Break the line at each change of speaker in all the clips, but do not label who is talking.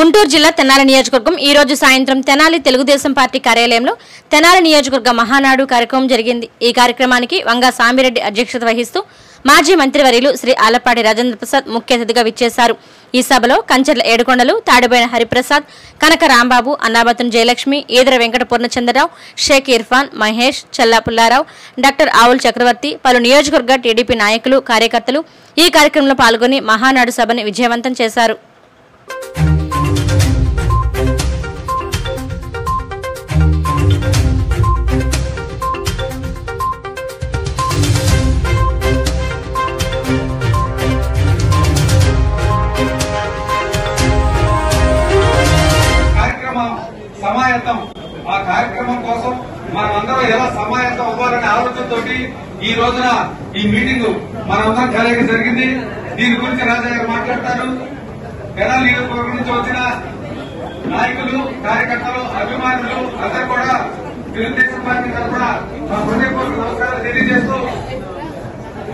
గుంటూరు జిల్లా తెనాలి నియోజకవర్గం ఈ రోజు సాయంత్రం తెనాలి తెలుగుదేశం పార్టీ కార్యాలయంలో తెనాలి నియోజకవర్గ మహానాడు కార్యక్రమం జరిగింది। ఈ కార్యక్రమానికి వంగా సామిరెడ్డి అధ్యక్షత వహిస్తూ మాజీ మంత్రివర్యులు శ్రీ ఆలపాటి రాజేంద్ర ప్రసాద్ ముఖ్య అతిథిగా విచ్చేశారు। ఈ సభలో కంచర్ల ఏడుకొండలు, తాడిబోయిన హరిప్రసాద్, కనక రాంబాబు, అన్నాబతున్ జయలక్ష్మి, ఈదర వెంకట పూర్ణచంద్రరావు, షేక్ ఇర్ఫాన్, మహేష్, చల్లా పుల్లారావు, డాక్టర్ ఆవుల్ చక్రవర్తి, పలు నియోజకవర్గ టీడీపీ నాయకులు, కార్యకర్తలు ఈ కార్యక్రమంలో పాల్గొని మహానాడు సభని విజయవంతం చేశారు।
సమాయత్తం ఆ కార్యక్రమం కోసం మనమందరం ఎలా సమాయత్తం అవ్వాలనే ఆలోచనతో ఈ రోజున ఈ మీటింగ్ మనందరం కలయిక జరిగింది। దీని గురించి రాజా గారు మాట్లాడతారు। తెనాలి నియోజకవర్గం నుంచి వచ్చిన నాయకులు, కార్యకర్తలు, అభిమానులు అందరూ కూడా తెలుగుదేశం పార్టీ తరఫున మా హృదయపూర్వక నమస్కారాలు తెలియజేస్తూ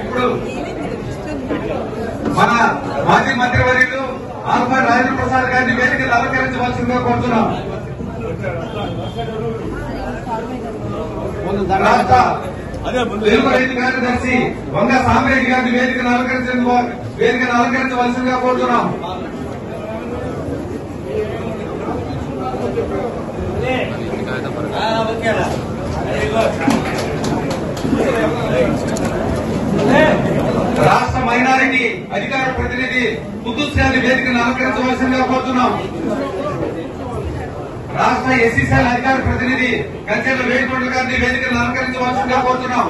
ఇప్పుడు మన మాజీ మంత్రివర్యులు ఆలపాటి రాజేంద్ర ప్రసాద్ గారిని వేదికలు అలంకరించవలసిందిగా కోరుతున్నాం। రాష్ట్ర తెలుగు రైతు కార్యదర్శి వంగా సామిరెడ్డి గారిని వేదికను అలంకరించవలసిందిగా కోరుతున్నాం। రాష్ట్ర మైనారిటీ అధికార ప్రతినిధి కుద్దూస్ గారిని వేదికను అలంకరించవలసిందిగా కోరుతున్నాం। రాష్ట్ర ఎస్సీసీఎల్ అధికార ప్రతినిధి కంచెల వేడుకొండ గారిని వేదికను అలంకరించవలసిందిగా కోరుతున్నాం।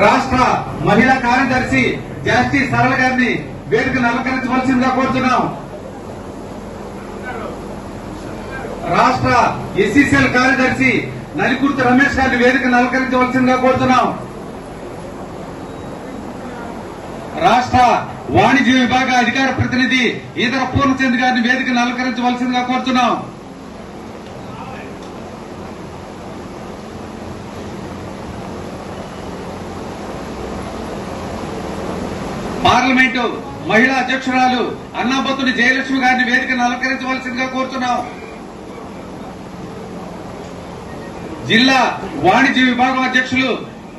రాష్ట్ర మహిళా కార్యదర్శి జాస్తి సరళ గారిని వేదికను అలంకరించవలసిందిగా కోరుతున్నాం। రాష్ట్ర ఎస్సీసీఎల్ కార్యదర్శి నలికుర్తి రమేష్ గారిని వేదికను అలంకరించవలసిందిగా కోరుతున్నాం। రాష్ట్ర వాణిజ్య విభాగ అధికార ప్రతినిధి ఈదర పూర్ణచంద్ర గారిని వేదికను అలంకరించవలసిందిగా కోరుతున్నాం। పార్లమెంటు మహిళా అధ్యక్షురాలు అన్నాబతుని జయలక్ష్మి గారిని వేదికను అలంకరించవలసిందిగా కోరుతున్నాం। జిల్లా వాణిజ్య విభాగం అధ్యక్షులు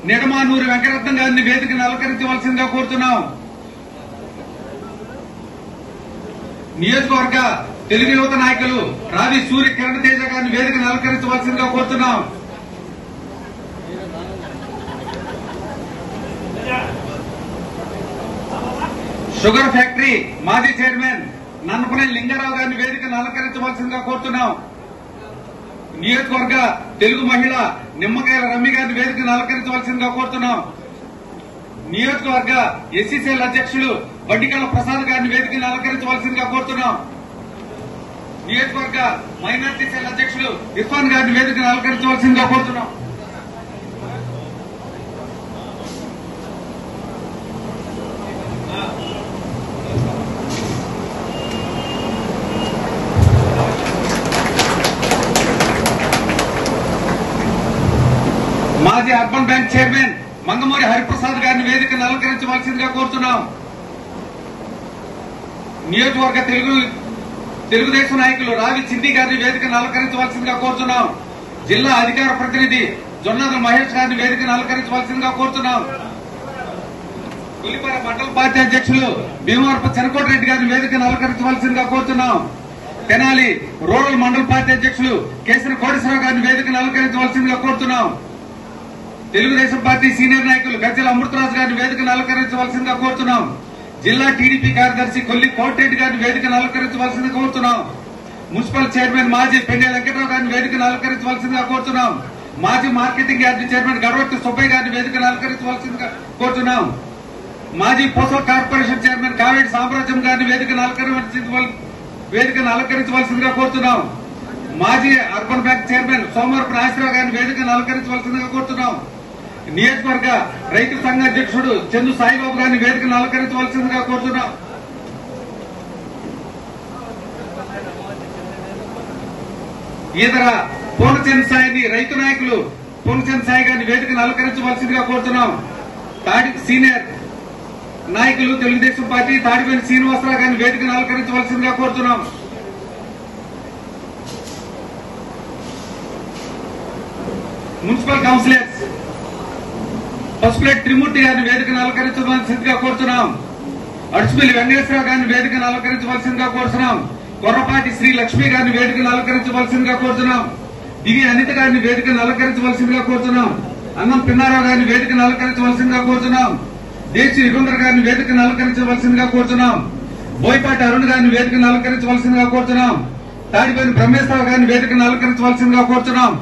నిడమానూరి వెంకటరత్నం గారిని వేదికను అలంకరించవలసిందిగా కోరుతున్నాం। నియోజకవర్గ తెలుగు యువత నాయకులు రావి సూర్య కిరణ్ తేజ గారిని వేదికను అలంకరించవలసిందిగా కోరుతున్నాం। షుగర్ ఫ్యాక్టరీ మాజీ చైర్మన్ నన్నపనేని లింగారావు గారిని వేదికను అలంకరించవలసిందిగా కోరుతున్నాం। నియోజకవర్గ తెలుగు మహిళ నిమ్మకాయల రమ్మి గారిని వేదికను అలంకరించవలసిందిగా కోరుతున్నాం। నియోజకవర్గ ఎస్సీసీఎల్ అధ్యక్షులు వడ్డికల ప్రసాద్ గారిని వేదికను అలంకరించవలసిందిగా కోరుతున్నాం। నియోజకవర్గ మైనార్టీ సెల్ అధ్యక్షులు ఇర్ఫాన్ గారిని వేదికను అలంకరించవలసిందిగా కోరుతున్నాం। మాజీ urban bank chairman Mangamuri Hariprasad గారిని వేదికను అలంకరించవలసిందిగా కోరుతున్నాం। నియోజకవర్గ తెలుగుదేశం నాయకులు రావి చింది గారిని వేదికను అలంకరించవలసిందిగా కోరుతున్నాం। జిల్లా అధికార ప్రతినిధి జొన్నాదుల మహేష్ గారిని వేదికను అలంకరించవలసిందిగా కోరుతున్నాం। పులిపార మండల పార్టీ అధ్యక్షులు భీమవరపు చెనకోటి రెడ్డి గారిని వేదికను అలంకరించవలసిందిగా కోరుతున్నాం। తెనాలి రూరల్ మండల పార్టీ అధ్యక్షులు కేసరి కోటేశ్వరరావు గారిని వేదికను అలంకరించవలసిందిగా కోరుతున్నాం। తెలుగుదేశం పార్టీ సీనియర్ నాయకులు గజ్జల అమృతరాజు గారిని వేదికను అలంకరించవలసిందిగా కోరుతున్నాం। జిల్లా టీడీపీ కార్యదర్శి కొల్లి కోటిరెడ్డి గారిని వేదికను అలంకరించవలసిందిగా కోరుతున్నాం। మున్సిపల్ చైర్మన్ మాజీ పెండే వెంకటరావు గారిని వేదికను అలంకరించవలసిందిగా కోరుతున్నాం। మాజీ మార్కెటింగ్ యార్డ్ చైర్మన్ గడవట్టి సుబ్బయ్య గారిని వేదికను అలంకరించవలసిందిగా కోరుతున్నాం। మాజీ పోసో కార్పొరేషన్ చైర్మన్ కావేటి సామ్రాజ్యం గారిని వేదికను అలంకరించవలసిందిగా కోరుతున్నాం। మాజీ అర్బన్ బ్యాంక్ చైర్మన్ సోమవారపు నాగేశ్వరరావు గారిని వేదికను అలంకరించవలసిందిగా కోరుతున్నాం। నియోజకవర్గ రైతు సంఘ అధ్యక్షుడు చందు సాయిబాబు గారిని వేదికను అలంకరించవలసిందిగా కోరుతున్నాం। ఈదర పూర్ణచంద్ర సాయిని రైతు నాయకులు పూర్ణచంద్ర సాయి గారిని వేదికను అలంకరించవలసిందిగా కోరుతున్నాం। సీనియర్ నాయకులు తెలుగుదేశం పార్టీ తాడిపల్లి శ్రీనివాసరావు గారిని వేదికను అలంకరించవలసిందిగా కోరుతున్నాం. మున్సిపల్ కౌన్సిలర్స్ పసుపులేటి త్రిమూర్తి గారిని వేదికను అలంకరించవలసిందిగా కోరుతున్నాం. అడుచుపల్లి వెంకటేశ్వరరావు గారిని వేదికను అలంకరించవలసిందిగా కోరుతున్నాం. కొర్రపాటి శ్రీ లక్ష్మి గారిని వేదికను అలంకరించవలసిందిగా కోరుతున్నాం. దిగి అనిత గారిని వేదికను అలంకరించవలసిందిగా కోరుతున్నాం. అన్నం పిన్నారావు గారిని వేదికను అలంకరించవలసిందిగా కోరుతున్నాం. దేశీ నిగుందర గారిని వేదికను అలంకరించవలసిందిగా కోరుతున్నాం. బోయపాటి అరుణ్ గారిని వేదికను అలంకరించవలసిందిగా కోరుతున్నాం. తాడిపల్లి బ్రహ్మేశ్వరరావు గారిని వేదికను అలంకరించవలసిందిగా కోరుతున్నాం.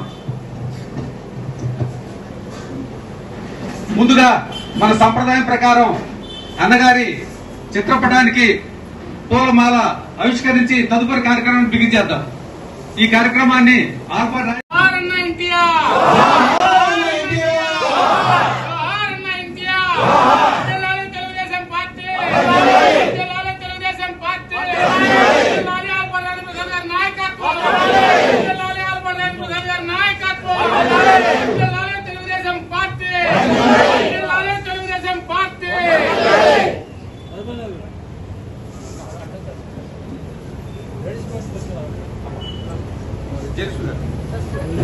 ముందుగా మన సంప్రదాయం ప్రకారం అన్నగారి చిత్రపటానికి పూలమాల ఆవిష్కరించి తదుపరి కార్యక్రమాన్ని బిగించేద్దాం. ఈ కార్యక్రమాన్ని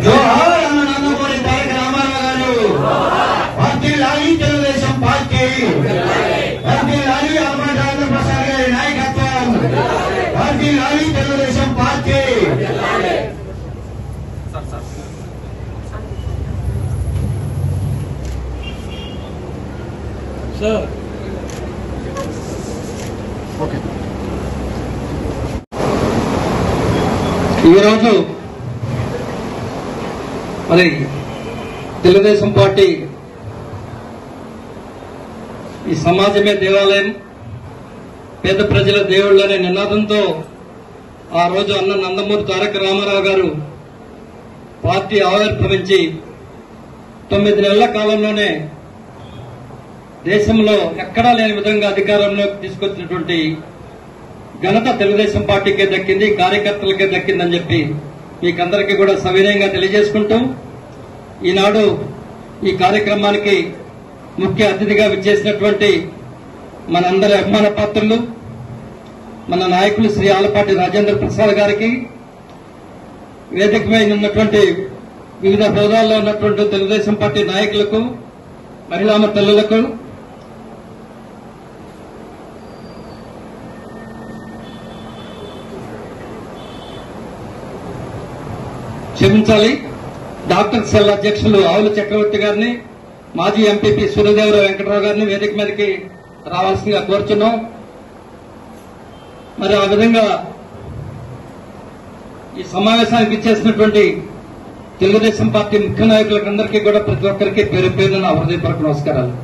జోహార్ అన్న నందమూరి తారక రామారావు గారు, వర్ధిల్లాలి తెలుగుదేశం పార్టీ, వర్ధిల్లాలి ఆల్బర్ట్ రాజేంద్ర ప్రసాద్ గారి నాయకత్వం, వర్ధిల్లాలి తెలుగుదేశం పార్టీ.
ఈరోజు మరి తెలుగుదేశం పార్టీ ఈ సమాజమే దేవాలయం, పేద ప్రజల దేవుళ్ళు అనే నినాదంతో ఆ రోజు అన్న నందమూరి తారక రామారావు గారు పార్టీ ఆవిర్భవించి 9 నెలల కాలంలోనే దేశంలో ఎక్కడా లేని విధంగా అధికారంలోకి తీసుకొచ్చినటువంటి ఘనత తెలుగుదేశం పార్టీకే దక్కింది, కార్యకర్తలకే దక్కిందని చెప్పి మీకందరికీ కూడా సవినయంగా తెలియజేసుకుంటూ ఈనాడు ఈ కార్యక్రమానికి ముఖ్య అతిథిగా విచ్చేసినటువంటి మనందరి అభిమాన పాత్రులు మన నాయకులు శ్రీ ఆలపాటి రాజేంద్ర ప్రసాద్ గారికి, వేదిక మీద ఉన్నటువంటి వివిధ హోదాల్లో ఉన్నటువంటి తెలుగుదేశం పార్టీ నాయకులకు, మహిళా తల్లులకు, క్షమించాలి డాక్టర్ సెల్ అధ్యక్షులు ఆవుల చక్రవర్తి గారిని, మాజీ ఎంపీపీ సూర్యదేవరావు వెంకటరావు గారిని వేదిక మీదకి రావాల్సిందిగా కోరుచున్నాం. మరి ఆ విధంగా ఈ సమావేశానికి ఇచ్చేసినటువంటి తెలుగుదేశం పార్టీ ముఖ్య నాయకులందరికీ కూడా ప్రతి ఒక్కరికి పేరు పేరున హృదయపూర్వక నమస్కారాలు.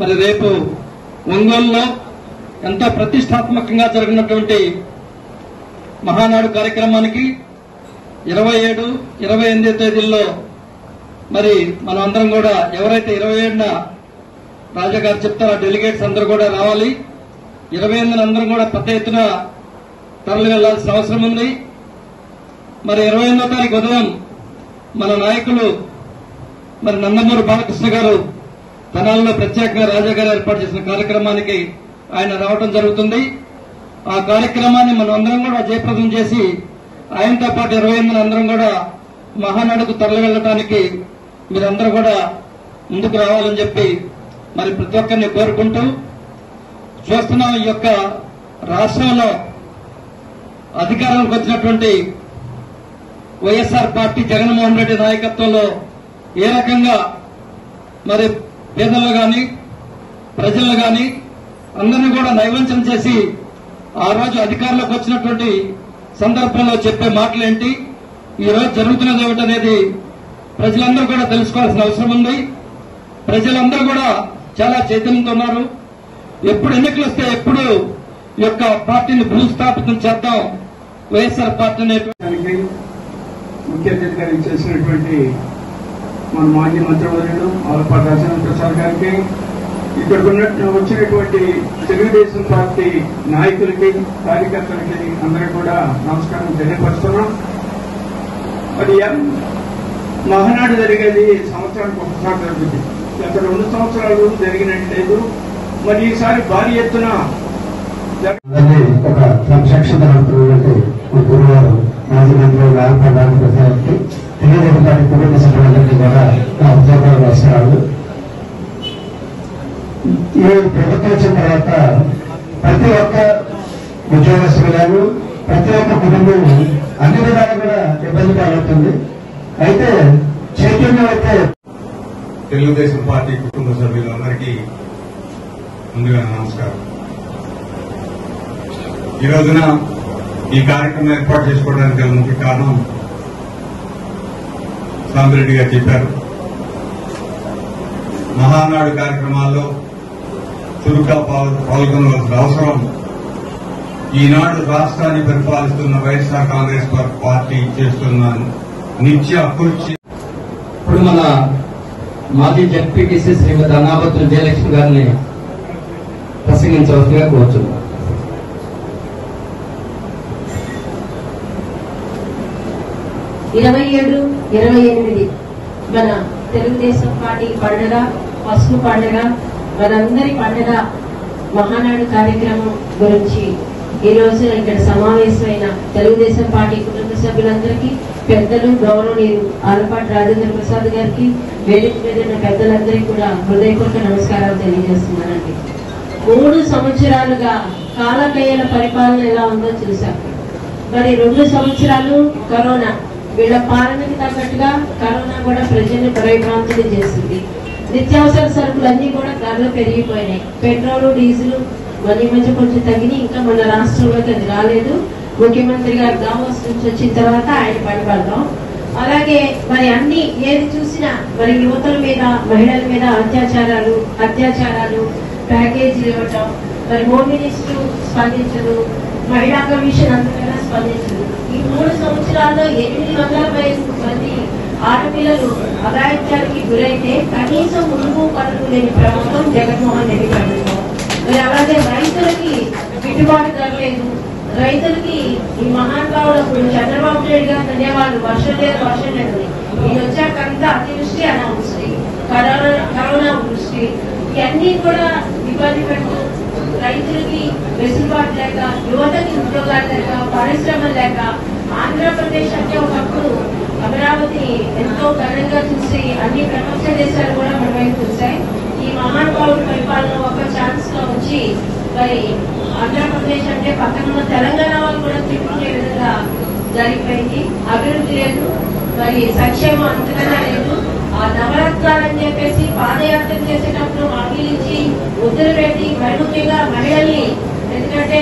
మరి రేపు ఒంగోలులో ఎంతో ప్రతిష్టాత్మకంగా జరిగినటువంటి మహానాడు కార్యక్రమానికి 27, 28 తేదీల్లో మరి మనం అందరం కూడా ఎవరైతే 27న రాజాగారు చెప్తారో డెలిగేట్స్ అందరూ కూడా రావాలి. 28న అందరం కూడా పెద్ద ఎత్తున తరలి వెళ్లాల్సిన అవసరం ఉంది. మరి 28వ తారీఖు ఉదయం మన నాయకులు మరి నందమూరి బాలకృష్ణ గారు తెనాలిలో ప్రత్యేకంగా రాజాగారు ఏర్పాటు చేసిన కార్యక్రమానికి ఆయన రావడం జరుగుతుంది. ఆ కార్యక్రమాన్ని మనం అందరం కూడా జయప్రదం చేసి ఆయనతో పాటు 28న అందరం కూడా మహానాడుకు తరలి వెళ్లడానికి మీరందరూ కూడా ముందుకు రావాలని చెప్పి మరి ప్రతి ఒక్కరిని కోరుకుంటూ చూస్తున్నాం. ఈ యొక్క రాష్ట్రంలో అధికారంలోకి వచ్చినటువంటి వైఎస్ఆర్ పార్టీ జగన్మోహన్ రెడ్డి నాయకత్వంలో ఏ రకంగా మరి పేదలు గాని ప్రజలు గాని అందరినీ కూడా నైవంచన చేసి ఆ రోజు అధికారంలోకి వచ్చినటువంటి సందర్భంలో చెప్పే మాటలేంటి, ఈ రోజు జరుగుతున్నది ఏమిటనేది ప్రజలందరూ కూడా తెలుసుకోవాల్సిన అవసరం ఉంది. ప్రజలందరూ కూడా చాలా చైతన్యంతో ఉన్నారు. ఎప్పుడు ఎన్నికలు వస్తే ఎప్పుడు ఈ యొక్క పార్టీని భూస్థాపితం చేద్దాం, వైఎస్ఆర్ పార్టీ అనేటువంటి
ముఖ్య అతిథిగా చేసినటువంటి మన మాజీ మంత్రివర్యులు ఆలపాటి రాజేంద్ర ప్రసాద్ గారికి, ఇక్కడ వచ్చినటువంటి తెలుగుదేశం పార్టీ నాయకులకి, కార్యకర్తలకి అందరికీ కూడా నమస్కారం తెలియపరుస్తున్నాం. మరి మహానాడు జరిగేది సంవత్సరానికి ఒకసారి జరుగుతుంది. గత 2 సంవత్సరాలు జరిగినట్లేదు. మరి ఈసారి భారీ ఎత్తున
ఒక సంరక్షణ నడుపుతున్నటువంటి గురువారు మాజీ మంత్రి ఆలపాటి ప్రసాద్కి తెలుగుదేశం పార్టీ కుటుంబ సభ్యులందరికీ కూడా నా ఉద్యోగాలు నమస్కారాలు. ఈ ప్రభుత్వం వచ్చిన తర్వాత ప్రతి ఒక్క ఉద్యోగస్తులు ప్రతి ఒక్క కుటుంబం అన్ని విధాలు కూడా ఇబ్బంది పాలవుతుంది. అయితే చైతన్యం అయితే
తెలుగుదేశం పార్టీ కుటుంబ సభ్యులందరికీ ముందుగా నమస్కారం. ఈ రోజున ఈ కార్యక్రమం ఏర్పాటు చేసుకోవడానికి గల ముఖ్య కారణం సాంబిరెడ్డి గారు చెప్పారు. మహానాడు కార్యక్రమాల్లో చురుగ్గా పాల్గొనవలసిన అవసరం ఈనాడు రాష్ట్రాన్ని పరిపాలిస్తున్న వైఎస్ఆర్ కాంగ్రెస్ పార్టీ చేస్తున్న నిత్య కృషి.
ఇప్పుడు మన మాజీ జడ్పీటీసీ శ్రీమతి అన్నాపత్రుల జయలక్ష్మి గారిని ప్రసంగించవలసిందిగా కోరుతున్నాం.
27-28 మన తెలుగుదేశం పార్టీ పండుగ, పసుపు పండుగ, మనందరి పండుగ మహానాడు కార్యక్రమం గురించి ఈ రోజు ఇక్కడ సమావేశమైన తెలుగుదేశం పార్టీ కుటుంబ సభ్యులందరికీ, పెద్దలు గౌరవనీయులు ఆలపాటి రాజేంద్ర ప్రసాద్ గారికి, వేదిక మీద ఉన్న పెద్దలందరికీ కూడా హృదయపూర్వక నమస్కారాలు తెలియజేస్తున్నానండి. 3 సంవత్సరాలుగా కాలకయ్యల పరిపాలన ఎలా ఉందో చూశాం. మరి 2 సంవత్సరాలు కరోనా, వీళ్ళ పాలనకి తగ్గట్టుగా కరోనా కూడా ప్రజల్ని భయభ్రాంతులు చేసింది. నిత్యావసర సరుకులన్నీ కూడా ధరలు పెరిగిపోయినాయి. పెట్రోలు, డీజిల్ ఈ మధ్య కొంచెం తగ్గి, ఇంకా మన రాష్ట్రంలోకి అది రాలేదు. ముఖ్యమంత్రి గారు దావోస్ నుంచి వచ్చిన తర్వాత ఆయన పనిపడదాం. అలాగే మరి అన్ని ఏది చూసినా మరి యువతల మీద, మహిళల మీద అత్యాచారాలు ప్యాకేజీలు ఇవ్వటం, మరి హోమ్ మినిస్టర్ స్పందించదు, మహిళా కమిషన్ అంతకన్నా స్పందించదు. ఈ 3 సంవత్సరాల్లో 800 మంది ఆడపిల్లలు అఘాయిత్యానికి గురైతే కనీసం మురుగు పనులు లేని ప్రభుత్వం జగన్మోహన్ రెడ్డి ప్రభుత్వం. మరి అలాగే రైతులకి గిట్టుబాటు ధర లేదు. రైతులకి ఈ మహానుభావులకు చంద్రబాబు నాయుడు గారు అనేవాళ్ళు వర్షం లేదు. ఈ వచ్చాకంతా అతివృష్టి, అనావృష్టి, కరోనా వృష్టి, ఇవన్నీ కూడా ఇబ్బంది పెడుతూ రైతులకి వెసులుబాటు లేక, యువతకి ఉద్యోగాలు లేక, పరిశ్రమలు లేక, ఆంధ్రప్రదేశ్ అంటే ఒకప్పుడు అమరావతి ఎంతో ఘనంగా చూసి అన్ని ప్రపంచ దేశాలు కూడా మన వైపు చూశాయి. ఈ మహానుభావుడి పరిపాలన ఒక ఛాన్స్ లో వచ్చి మరి ఆంధ్రప్రదేశ్ అంటే పక్కన తెలంగాణ వాళ్ళు కూడా తిప్పుకునే విధంగా జరిగిపోయింది. అభివృద్ధి లేదు, మరి సంక్షేమం అంతకన్నా లేదు. ఆ నవరత్నాలని చెప్పేసి పాదయాత్ర చేసేటప్పుడు అభిలించి ముద్దులు పెట్టి, ముఖ్యంగా మహిళల్ని, ఎందుకంటే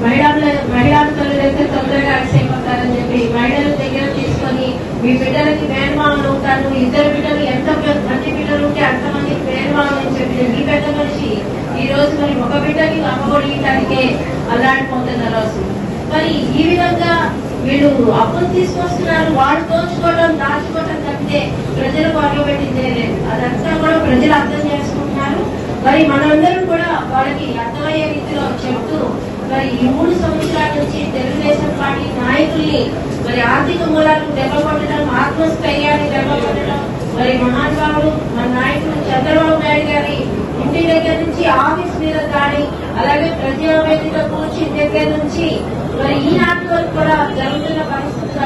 మహిళా తల్లులైతే తొందరగా అయిపోతారని చెప్పి మహిళల దగ్గర తీసుకొని మీ బిడ్డలకి మేనమామలు ఉంటాను, 2 బిడ్డలు ఎంత మంది బిడ్డలు ఉంటే అంతమందికి మేనమామలు అని చెప్పి ఈ పెద్ద మనిషి ఈ రోజు మరి ఒక బిడ్డకి అమ్మగొడియటానికే అల్లాడిపోతున్న రోజు. మరి ఈ విధంగా వీళ్ళు అప్పులు తీసుకొస్తున్నారు. వాళ్ళు దోచుకోవడం, దాచుకోవడం తప్పితే ప్రజలకు అడ్డుపెట్టిందే లేదు. అదంతా కూడా ప్రజలు అర్థం చేసుకుంటున్నారు. మరి మనందరం కూడా వాళ్ళకి అర్థమయ్యే రీతిలో చెప్తూ మరి ఈ 3 సంవత్సరాల నుంచి తెలుగుదేశం పార్టీ నాయకుల్ని మరి ఆర్థిక మూలాలను దెబ్బకొట్టడం, ఆత్మస్థైర్యాన్ని దెబ్బకొట్టడం, మరి మహానుభావుడు మన నాయకుడు చంద్రబాబు నాయుడు గారి ఇంటి దగ్గర నుంచి ఆఫీస్ మీద దాడి, అలాగే ప్రజావేదిక కూర్చి దగ్గర నుంచి మరి ఈనాటి వరకు కూడా జరుగుతున్న పరిస్థితులు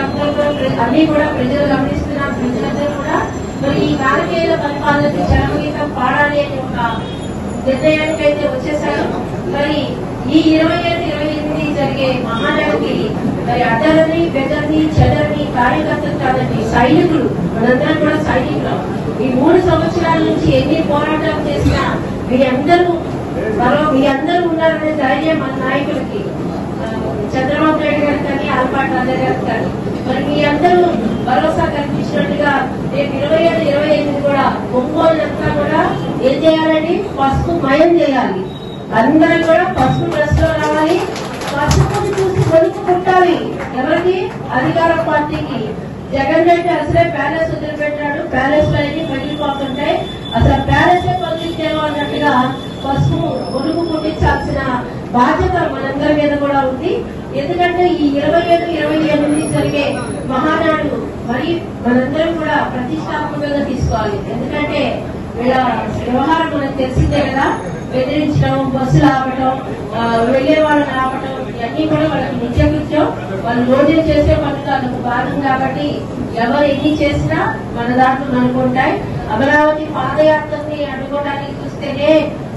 అన్ని కూడా ప్రజలు గమనిస్తున్నారు. ప్రజలందరూ కూడా మరి ఈ కాలకేయుల పరిపాలనకి చరమగీతం పాడాలి అని ఒక నిర్ణయానికి అయితే వచ్చేసారు. మరి ఈ 27-28 జరిగే మహానాడుకి మరి అడ్డలని, బెదర్ని, చెదర్ని కార్యకర్తలు కాదండి, సైనికులు, మనందరం కూడా సైనికులు. ఈ 3 సంవత్సరాల నుంచి ఎన్ని పోరాటాలు చేసినా మీ అందరూ ఉన్నారనే ధైర్యం మన నాయకులకి, చంద్రబాబు నాయుడు గారు కానీ, ఆలపాటి రాజా గారు కానీ, మరి మీ అందరూ భరోసా కల్పించినట్టుగా రేపు 27-28 కూడా ఒంగోళ్ళంతా కూడా ఏం చేయాలండి, పసుపు మయం చేయాలి. అందరూ కూడా పసుపు డ్రెస్ లో రావాలి. పసుపుని చూసి కొనుక్కు పుట్టాలి. ఎవరికి? అధికార పార్టీకి. జగన్ రెడ్డి అసలే ప్యాలెస్ వదిలిపెట్టాడు. ప్యాలెస్ లో అన్ని పగిలిపోతుంటాయి. అసలు ప్యాలెస్ పగిలితేమో అన్నట్టుగా పసుపు కొనుక్కు పుట్టించాల్సిన బాధ్యత మనందరి మీద కూడా ఉంది. ఎందుకంటే ఈ 27-28 జరిగే మహానాడు మరి మనందరం కూడా ప్రతిష్టాత్మకంగా తీసుకోవాలి. ఎందుకంటే వీళ్ళ వ్యవహారం మనకు తెలిసిందే కదా. బెదిరించడం, బస్సులు ఆపటం, వెళ్లే వాళ్ళని ఆపటం, ఇవన్నీ కూడా వాళ్ళకి నిత్యకృత్యం. వాళ్ళు రోజు చేసే పనులు అందుకు భాగం కాబట్టి ఎవరు ఎన్ని చేసినా మన దాంట్లో అనుకుంటాయి. అమరావతి పాదయాత్రని అడ్డుకోవడానికి చూస్తేనే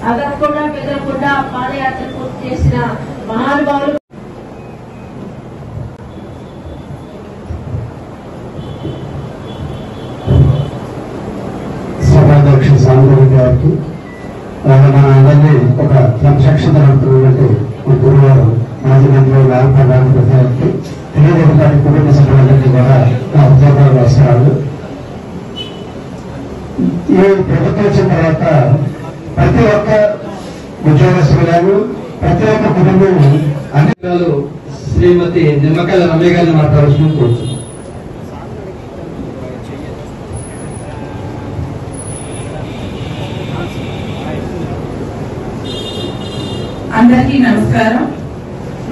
అదనకుండా బెదరకుండా పాదయాత్ర పూర్తి చేసిన మహానుభావులు.
సభాధ్యక్ష సాంబరెడ్డి గారికి మన అందరినీ ఒక క్రమశిక్షణ నడుపుతున్నటువంటి గురువారు మాజీ మంత్రి ప్రధాన ప్రధానికి తెలుగుదేశం పార్టీ కుటుంబ సభ్యులందరికీ కూడా నా ఉద్యోగాలు అవసరాలు. ఈ ప్రభుత్వం వచ్చిన తర్వాత ప్రతి ఒక్క ఉద్యోగస్తులు ప్రతి ఒక్క కుటుంబం అన్ని
శ్రీమతి నిమ్మకాయల రమ్య గారిని మాట్లాడాల్సిన కోరుతున్నాను.
అందరికీ నమస్కారం.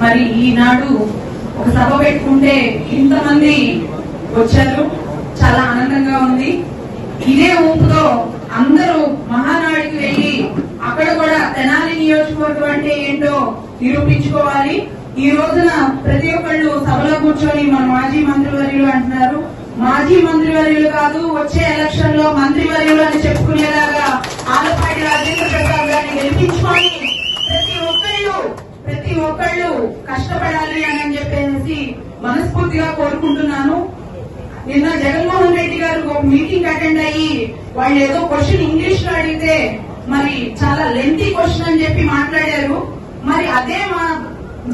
మరి ఈనాడు ఒక సభ పెట్టుకుంటే ఇంతమంది వచ్చారు, చాలా ఆనందంగా ఉంది. ఇదే ఊపుతో అందరూ మహానాడికి వెళ్లి అక్కడ కూడా తెనాలి నియోజకవర్గం అంటే ఏంటో నిరూపించుకోవాలి. ఈ రోజున ప్రతి ఒక్కళ్ళు సభలో కూర్చొని మన మాజీ మంత్రివర్యులు అంటున్నారు. మాజీ మంత్రివర్యులు కాదు, వచ్చే ఎలక్షన్ లో మంత్రివర్యులు అని చెప్పుకునేలాగా ఆలపాటి రాజేంద్ర ప్రసాద్ గారిని గెలిపించుకొని ప్రతి ఒక్కళ్ళు కష్టపడాలి అని చెప్పేసి మనస్ఫూర్తిగా కోరుకుంటున్నాను. నిన్న జగన్మోహన్ రెడ్డి గారు ఒక మీటింగ్ అటెండ్ అయ్యి వాళ్ళు ఏదో క్వశ్చన్ ఇంగ్లీష్ లో అడిగితే మరి చాలా లెంతీ క్వశ్చన్ అని చెప్పి మాట్లాడారు. మరి అదే మా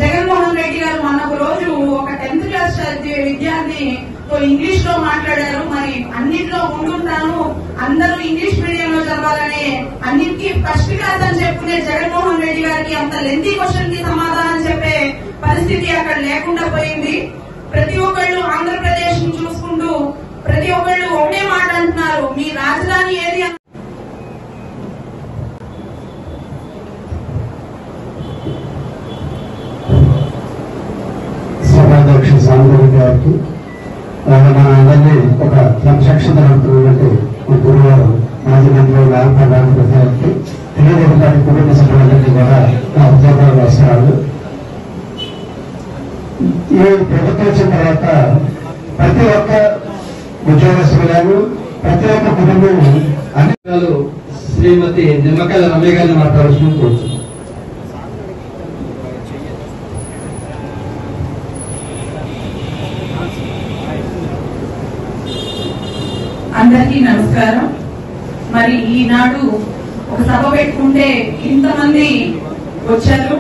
జగన్మోహన్ రెడ్డి గారు మొన్న ఒక రోజు ఒక 10th క్లాస్ విద్యార్థితో ఇంగ్లీష్ లో మాట్లాడారు. మరి అన్నింటిలో ముందుంటాను, అందరూ ఇంగ్లీష్ మీడియంలో చదవాలని, అన్నిటికీ ఫస్ట్ క్లాస్ అని చెప్పుకునే జగన్మోహన్ రెడ్డి గారికి అంత లెంతీ క్వశ్చన్ కి సమాధానం చెప్పే పరిస్థితి అక్కడ లేకుండా పోయింది. ప్రతి ఒక్కళ్ళు ఆంధ్రప్రదేశ్ ని చూసుకుంటూ ప్రతి ఒక్కళ్ళు ఒకటే మాట అంటున్నారు, మీ రాజధాని ఏది?
సభాధ్యక్ష సాంబరెడ్డి గారికి మన అందరినీ ఒక క్రమశిక్షణ నడుపుతున్నటువంటి గురువారు మాజీ మంత్రి ప్రధాన ప్రధానికి తెలుగుదేశం పార్టీ కుటుంబ సభ్యులందరికీ కూడా నా ఉద్యోగాలు అవసరాలు. ఈ ప్రభుత్వం వచ్చిన తర్వాత ప్రతి ఒక్క ఉద్యోగస్తులు ప్రతి ఒక్క కుటుంబం అన్ని
శ్రీమతి నిమ్మకాయల రమ్య గారిని మాట్లాడాల్సిన కోరుతున్నాను.
అందరికీ నమస్కారం. మరి ఈనాడు ఒక సభ పెట్టుకుంటే ఇంతమంది వచ్చారు,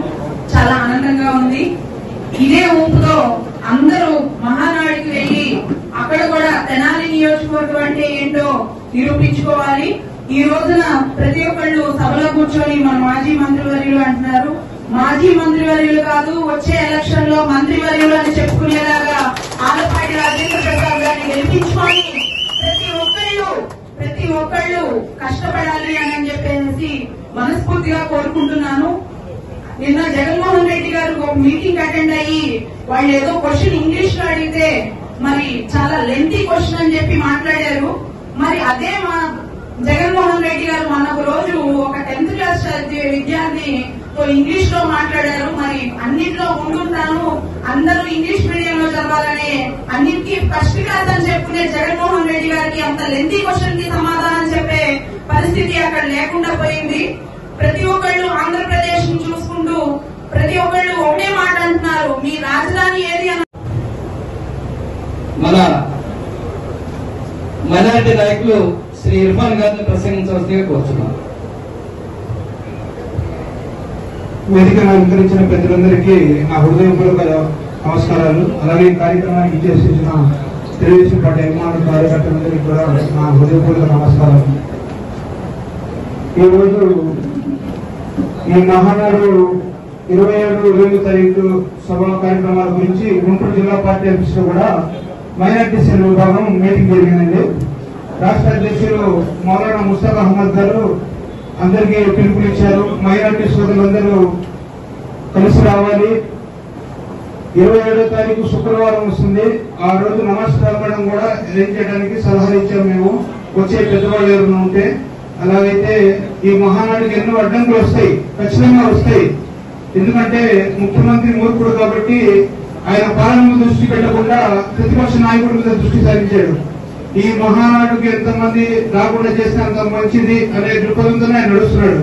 చాలా ఆనందంగా ఉంది. ఇదే ఊపుతో అందరూ మహానాడికి వెళ్లి అక్కడ కూడా తెనాలి నియోజకవర్గం అంటే ఏంటో నిరూపించుకోవాలి. ఈ రోజున ప్రతి ఒక్కళ్ళు సభలో కూర్చొని మన మాజీ మంత్రివర్యులు అంటున్నారు. మాజీ మంత్రివర్యులు కాదు, వచ్చే ఎలక్షన్ లో మంత్రివర్యులు అని చెప్పుకునేలాగా ఆలపాటి రాజేంద్ర ప్రసాద్ గారిని గెలిపించుకొని ప్రతి ఒక్కళ్ళు కష్టపడాలి అని చెప్పేసి మనస్ఫూర్తిగా కోరుకుంటున్నాను. నిన్న జగన్మోహన్ రెడ్డి గారు ఒక మీటింగ్ అటెండ్ అయ్యి వాళ్ళు ఏదో క్వశ్చన్ ఇంగ్లీష్ లో అడిగితే మరి చాలా లెంతీ క్వశ్చన్ అని చెప్పి మాట్లాడారు. మరి అదే మా జగన్మోహన్ రెడ్డి గారు మొన్న ఒక రోజు ఒక 10th క్లాస్ విద్యార్థితో ఇంగ్లీష్ లో మాట్లాడారు. మరి అన్నింటిలో ముందుంటాను, అందరూ ఇంగ్లీష్ మీడియంలో చదవాలని, అన్నిటికీ ఫస్ట్ క్లాస్ అని చెప్పుకునే జగన్మోహన్ రెడ్డి గారికి అంత లెంతీ క్వశ్చన్ కి సమాధానం చెప్పే పరిస్థితి అక్కడ లేకుండా పోయింది. ప్రతి ఒక్కళ్ళు ఆంధ్రప్రదేశ్ ని చూసుకుంటూ ప్రతి ఒక్కళ్ళు ఒకటే మాట అంటున్నారు, మీ రాజధాని ఏది?
మన మైనారిటీ నాయకులు శ్రీ ఇర్ఫాన్ గారిని ప్రసంగించవలసిందిగా కోరుతున్నాను.
వేదికను అలంకరించిన పెద్దలందరికీ నా హృదయపూర్వక నమస్కారాలు. అలాగే ఈ కార్యక్రమానికి చేసిన తెలుగుదేశం పార్టీ అభిమానుల కార్యకర్తలందరికీ కూడా నా హృదయపూర్వక నమస్కారాలు. ఈరోజు ఈ మహానాడు 27, 20 తారీఖు సభా కార్యక్రమాల గురించి గుంటూరు జిల్లా పార్టీ ఆఫీస్ లో కూడా మైనార్టీ సెల్ విభాగం మీటింగ్ జరిగిందండి. రాష్ట్ర అధ్యక్షులు మౌలానా ముస్తాక్ అహ్మద్ గారు అందరికీ పిలుపునిచ్చారు. మైనార్టీ సోదరులందరూ కలిసి రావాలి. 27వ తారీఖు శుక్రవారం వస్తుంది. ఆ రోజు నమాజ్ చదవడం కూడా అరేంజ్ చేయడానికి సలహా ఇచ్చాము మేము. వచ్చే పెద్దవాళ్ళు ఎవరైనా ఉంటే అలాగైతే ఈ మహానాడుకి ఎన్నో అడ్డంకులు వస్తాయి, ఖచ్చితంగా వస్తాయి. ఎందుకంటే ముఖ్యమంత్రి మూర్ఖుడు కాబట్టి ఆయన పాలన దృష్టి పెట్టకుండా ప్రతిపక్ష నాయకుడి మీద దృష్టి సారించాడు. ఈ మహానాడుకి ఎంతమంది రాకుండా చేస్తే అంత మంచిది అనే దృక్పథంతోనే ఆయన నడుస్తున్నాడు.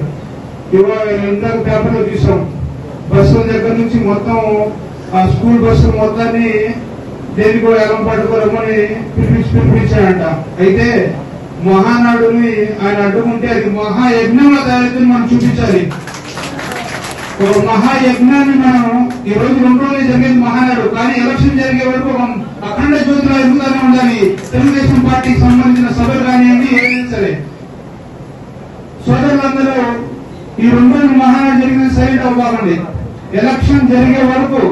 ఇవాళ ఇందాక పేపర్లో చూసాం, బస్సుల దగ్గర నుంచి మొత్తం ఆ స్కూల్ బస్సులు మొత్తాన్ని దేనికో ఎలం పట్టుకోరమని పిలిపించాడంట. అయితే మహానాడుని ఆయన అడ్డుకుంటే అది మహాయజ్ఞంలో తయారైతే మనం చూపించాలి. ఒక మహాయజ్ఞాన్ని మనం ఈ రోజు 2 రోజులు జరిగేది మహానాడు, కానీ ఎలక్షన్ జరిగే వరకు ఒక అఖండ జ్యోతిలో ఎదుగుతూనే ఉండాలి. తెలుగుదేశం పార్టీకి సంబంధించిన సభలు కానివ్వండి, ఏదైనా సరే. సోదరులందరూ ఈ 2 రోజులు మహానాడు జరిగిన సైలెంట్ అవ్వకండి. ఎలక్షన్ జరిగే వరకు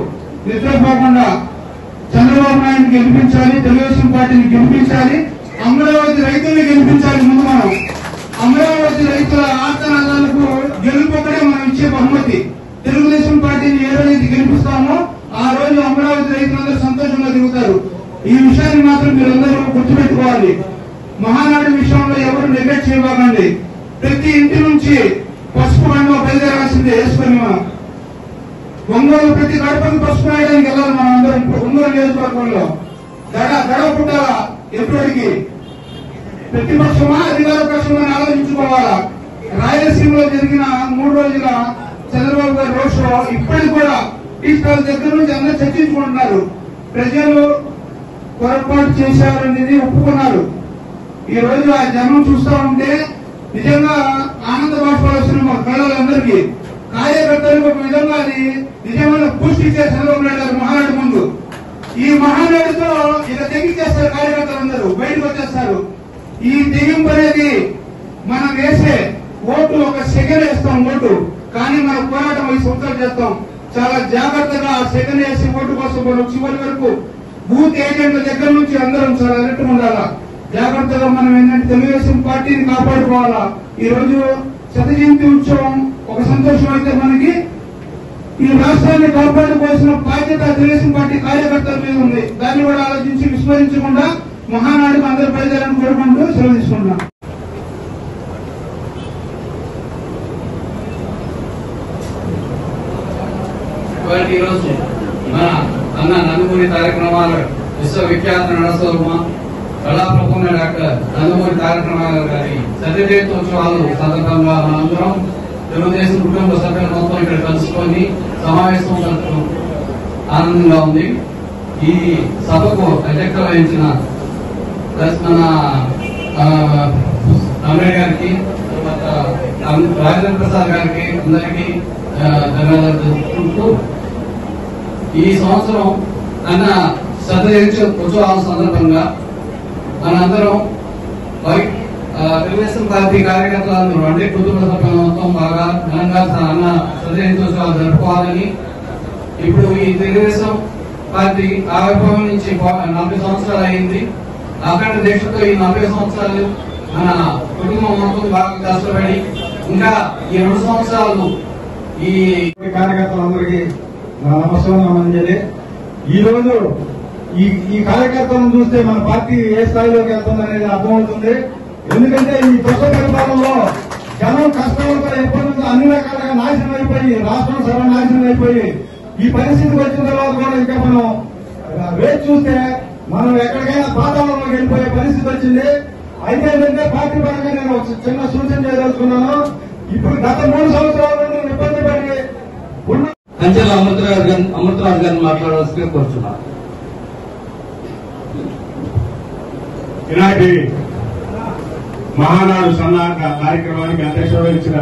నిద్రపోకుండా చంద్రబాబు నాయుడు గెలిపించాలి, తెలుగుదేశం పార్టీని గెలిపించాలి, అమరావతి రైతుల్ని గెలిపించాలి. ముందు మనం అమరావతి రైతుల ఆర్తనాదాలకు గెలుపొక్కడే మనం ఇచ్చే బహుమతి. తెలుగుదేశం పార్టీని ఏ రోజు గెలిపిస్తామో ఆ రోజు అమరావతి రైతులందరూ సంతోషంగా దిగుతారు. ఈ విషయాన్ని మాత్రం మీరందరూ గుర్తుపెట్టుకోవాలి. మహానాడు విషయంలో ఎవరు నెగ్లెక్ట్ చేయబాకండి. ప్రతి ఇంటి నుంచి పసుపు రంగు బయలుదేరాల్సిందే వేసుకొని మనం ఒంగోలు ప్రతి గడపకి పసుపు రాయడానికి వెళ్ళాలి. మనం అందరం ఒంగోలు నియోజకవర్గంలో గడవ పుట్టాలా ఎప్పటికి ప్రతిపక్షమా అధికార పక్షమా అని ఆలోచించుకోవాలా. రాయలసీమలో జరిగిన 3 రోజుల చంద్రబాబు గారి రోడ్ షో ఇప్పటికి కూడా టీ స్టాల్ దగ్గర నుంచి అందరూ చర్చించుకుంటున్నారు. ప్రజలు పొరపాటు చేశారనేది ఒప్పుకున్నారు. ఈ రోజు ఆ జనం చూస్తూ ఉంటే నిజంగా ఆనంద బాష్పాలు వస్తున్నాయి మా కళలందరికీ. కార్యకర్తలకు ఒక విధంగా అది నిజమైన బూస్ట్ ఇచ్చే చంద్రబాబు నాయుడు గారు మహానాడు ముందు. ఈ మహానాడుతో ఇక తెగించేస్తారు, కార్యకర్తలందరూ బయటకు వచ్చేస్తారు. ఈ తెగింపు అనేది మనం వేసే ఓటు ఒక సెకండ్ వేస్తాం ఓటు, కానీ మన పోరాటం 5 సంవత్సరాలు చేస్తాం. చాలా జాగ్రత్తగా ఆ సెకండ్ వేసి ఓటు కోసం మనం చివరి వరకు బూత్ ఏజెంట్ల దగ్గర నుంచి అందరం చాలా అలర్ట్ ఉండాలా. జాగ్రత్తగా మనం ఏంటంటే తెలుగుదేశం పార్టీని కాపాడుకోవాలా. ఈ రోజు 100వ జయంతి ఉత్సవం ఒక సంతోషం అయితే మనకి ఈ రాష్ట్రాన్ని కాపాడుకోవాల్సిన బాధ్యత తెలుగుదేశం పార్టీ కార్యకర్తల మీద ఉంది. దాన్ని కూడా ఆలోచించి విస్మరించకుండా మహానాడుకు అందరూ బయలుదేరాలని కోరుకుంటూ సెలవు తీసుకుంటున్నాం.
ఈరోజు మన అన్న నందమూరి తారక రామారావు విశ్వవిఖ్యాత నరసింహ కళాప్రపూర్ణ డాక్టర్ నందమూరి తారక రామారావు గారి 100వ జయంత్యోత్సవాలు సందర్భంగా మనందరం తెలుగుదేశం కుటుంబ సభ్యులు మొత్తం ఇక్కడ కలుసుకొని సమావేశం జరపడం ఆనందంగా ఉంది. ఈ సభకు అధ్యక్షత వహించిన మన అమరే గారికి, రాజేంద్ర ప్రసాద్ గారికి అందరికీ ధన్యవాదాలు తెలుపుకుంటూ ఈ సంవత్సరం అన్న 100వ జయంతి ఉత్సవాల సందర్భంగా మనందరం తెలుగుదేశం పార్టీ కార్యకర్తలందరూ అంటే కుటుంబ సభ్యులు మొత్తం బాగా ఘనంగా అన్న 100వ జయంతి ఉత్సవాలు జరుపుకోవాలని, ఇప్పుడు ఈ తెలుగుదేశం పార్టీ ఆవిర్భావం నుంచి 40 సంవత్సరాలు అయింది. అఖండ దీక్షతో ఈ 40 సంవత్సరాలు మన కుటుంబం మొత్తం బాగా కష్టపడి ఇంకా ఈ 2 సంవత్సరాలు ఈ
కార్యకర్తలందరికీ నమస్కారం. ఈ రోజు ఈ కార్యకర్తలను చూస్తే మన పార్టీ ఏ స్థాయిలోకి వెళ్తుంది అనేది అర్థమవుతుంది. ఎందుకంటే ఈ దుష్ట పరిపాలనలో జనం కష్టంతో ఎప్పటి అన్ని రకాలుగా నాశనం అయిపోయి రాష్ట్రం సర్వనాశనం అయిపోయి ఈ పరిస్థితికి వచ్చిన తర్వాత కూడా ఇంకా మనం వేచి చూస్తే మనం ఎక్కడికైనా పాతాళంలోకి వెళ్ళిపోయే పరిస్థితి వచ్చింది. అయితే ఏంటంటే పార్టీ పరంగా నేను ఒక చిన్న సూచన చేయదలుచుకున్నాను. ఇప్పుడు గత 3 సంవత్సరాల నుండి ఇబ్బంది పడి ఉన్న
అంచెల అమృతరాజు గారిని మాట్లాడాల్సిందిగా కోరుతున్నాను.
ఈనాటి మహానాడు సన్నాహక కార్యక్రమానికి అధ్యక్షత వహించిన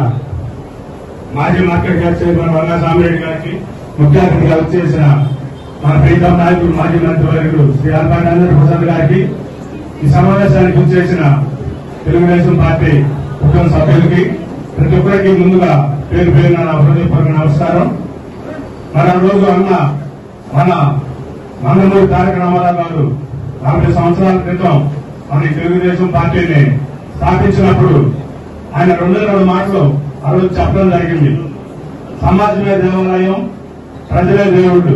మాజీ market yard chairman Vanga Samireddy గారికి, ముఖ్య అతిథిగా వచ్చేసిన మన ప్రీతం నాయకుడు మాజీ మంత్రివర్యుడు శ్రీ ఆల్పాటి ప్రసాద్ గారికి, ఈ సమావేశానికి వచ్చేసిన తెలుగుదేశం పార్టీ కుటుంబ సభ్యులకి ప్రతి ఒక్కరికి ముందుగా పేరు పేరున నా హృదయపూర్వక నమస్కారం. మన రోజు అన్న మన నందమూరి తారక రామారావు గారు 40 సంవత్సరాల క్రితం మన తెలుగుదేశం పార్టీని స్థాపించినప్పుడు ఆయన 2 మాటలు ఆ రోజు చెప్పడం జరిగింది. సమాజమే దేవాలయం, ప్రజలే దేవుళ్ళు.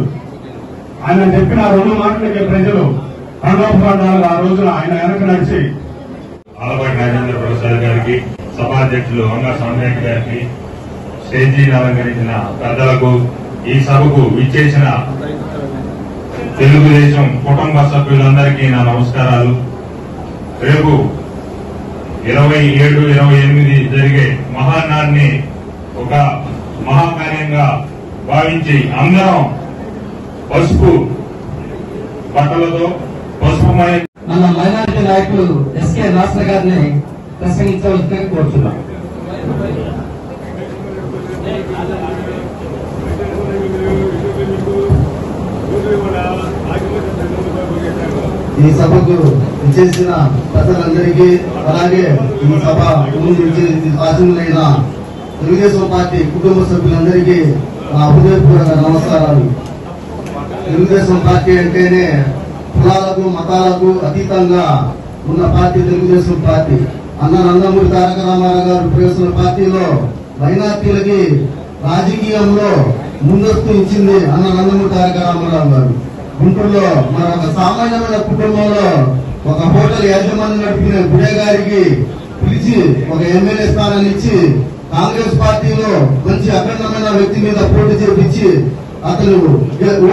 ఆయన చెప్పిన 2 మాటలకి ప్రజలు రణోపరణాలు ఆ రోజున ఆయన వెనక నడిచి
ఆలపాటి రాజేంద్ర ప్రసాద్ గారికి, సభాధ్యక్షులు వంగా సామిరెడ్డి గారికి, స్టేజీని అలంకరించిన పెద్దలకు, ఈ సభకు విచ్చేసిన తెలుగుదేశం కుటుంబ సభ్యులందరికీ నా నమస్కారాలు. రేపు 27, 28 జరిగే మహానాడిని ఒక మహాకార్యంగా భావించి అందరం పసుపు బట్టలతో పసుపుమయ
మన మైనారిటీ నాయకులు ఎస్కే నాసర్ గారిని ప్రసంగించవలసిందిగా కోరుతున్నాం.
ఈ సభకు విచ్చేసిన ప్రజలందరికీ, అలాగే ఈ సభ నుంచి ఆశీనులైన తెలుగుదేశం పార్టీ కుటుంబ సభ్యులందరికీ నా హృదయపూర్వక నమస్కారాలు. తెలుగుదేశం పార్టీ అంటేనే కులాలకు మతాలకు అతీతంగా ఉన్న పార్టీ తెలుగుదేశం పార్టీ. అన్న నందమూరి తారక రామారావు గారు ప్రవేశించిన పార్టీలో మైనార్టీలకి రాజకీయంలో ముందస్తు ఇచ్చింది అన్న నందమూరి తారక రామారావు గారు. గుంటూరులో మన ఒక సామాన్యమైన కుటుంబంలో ఒక హోటల్ యాజమాన్యం నడిపిన గుడే గారికి పిలిచి ఒక ఎమ్మెల్యే స్థానాన్ని ఇచ్చి కాంగ్రెస్ పార్టీలో మంచి అఖండమైన వ్యక్తి మీద పోటీ చేపించి అతను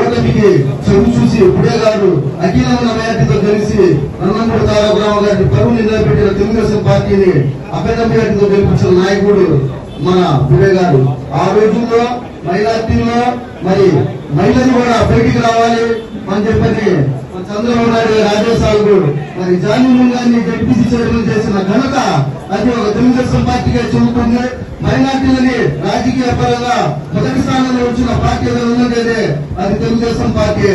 ఓటమికి చెవి చూసి గుడే గారు అఖిలమైన మేయర్టీతో కలిసి నందమూరి తారక రామారావు గారిని పరువు నిలబెట్టిన తెలుగుదేశం పార్టీని అఖండ మేయర్టీతో గెలిపించిన నాయకుడు మన గుడే గారు. ఆ రోజుల్లో మైనార్టీలో మరి మహిళలు కూడా బయటికి రావాలి అని చెప్పని చంద్రబాబు నాయుడు గారి ఆదేశాలు మరి జాన్మోహన్ గారిని జడ్పీసీ చైర్మన్ చేసిన ఘనత అది ఒక తెలుగుదేశం పార్టీగా చెబుతుంది. మైనార్టీలని రాజకీయ పరంగా మొదటి స్థానంలో వచ్చిన పార్టీ ఉన్నదే అది తెలుగుదేశం పార్టీ.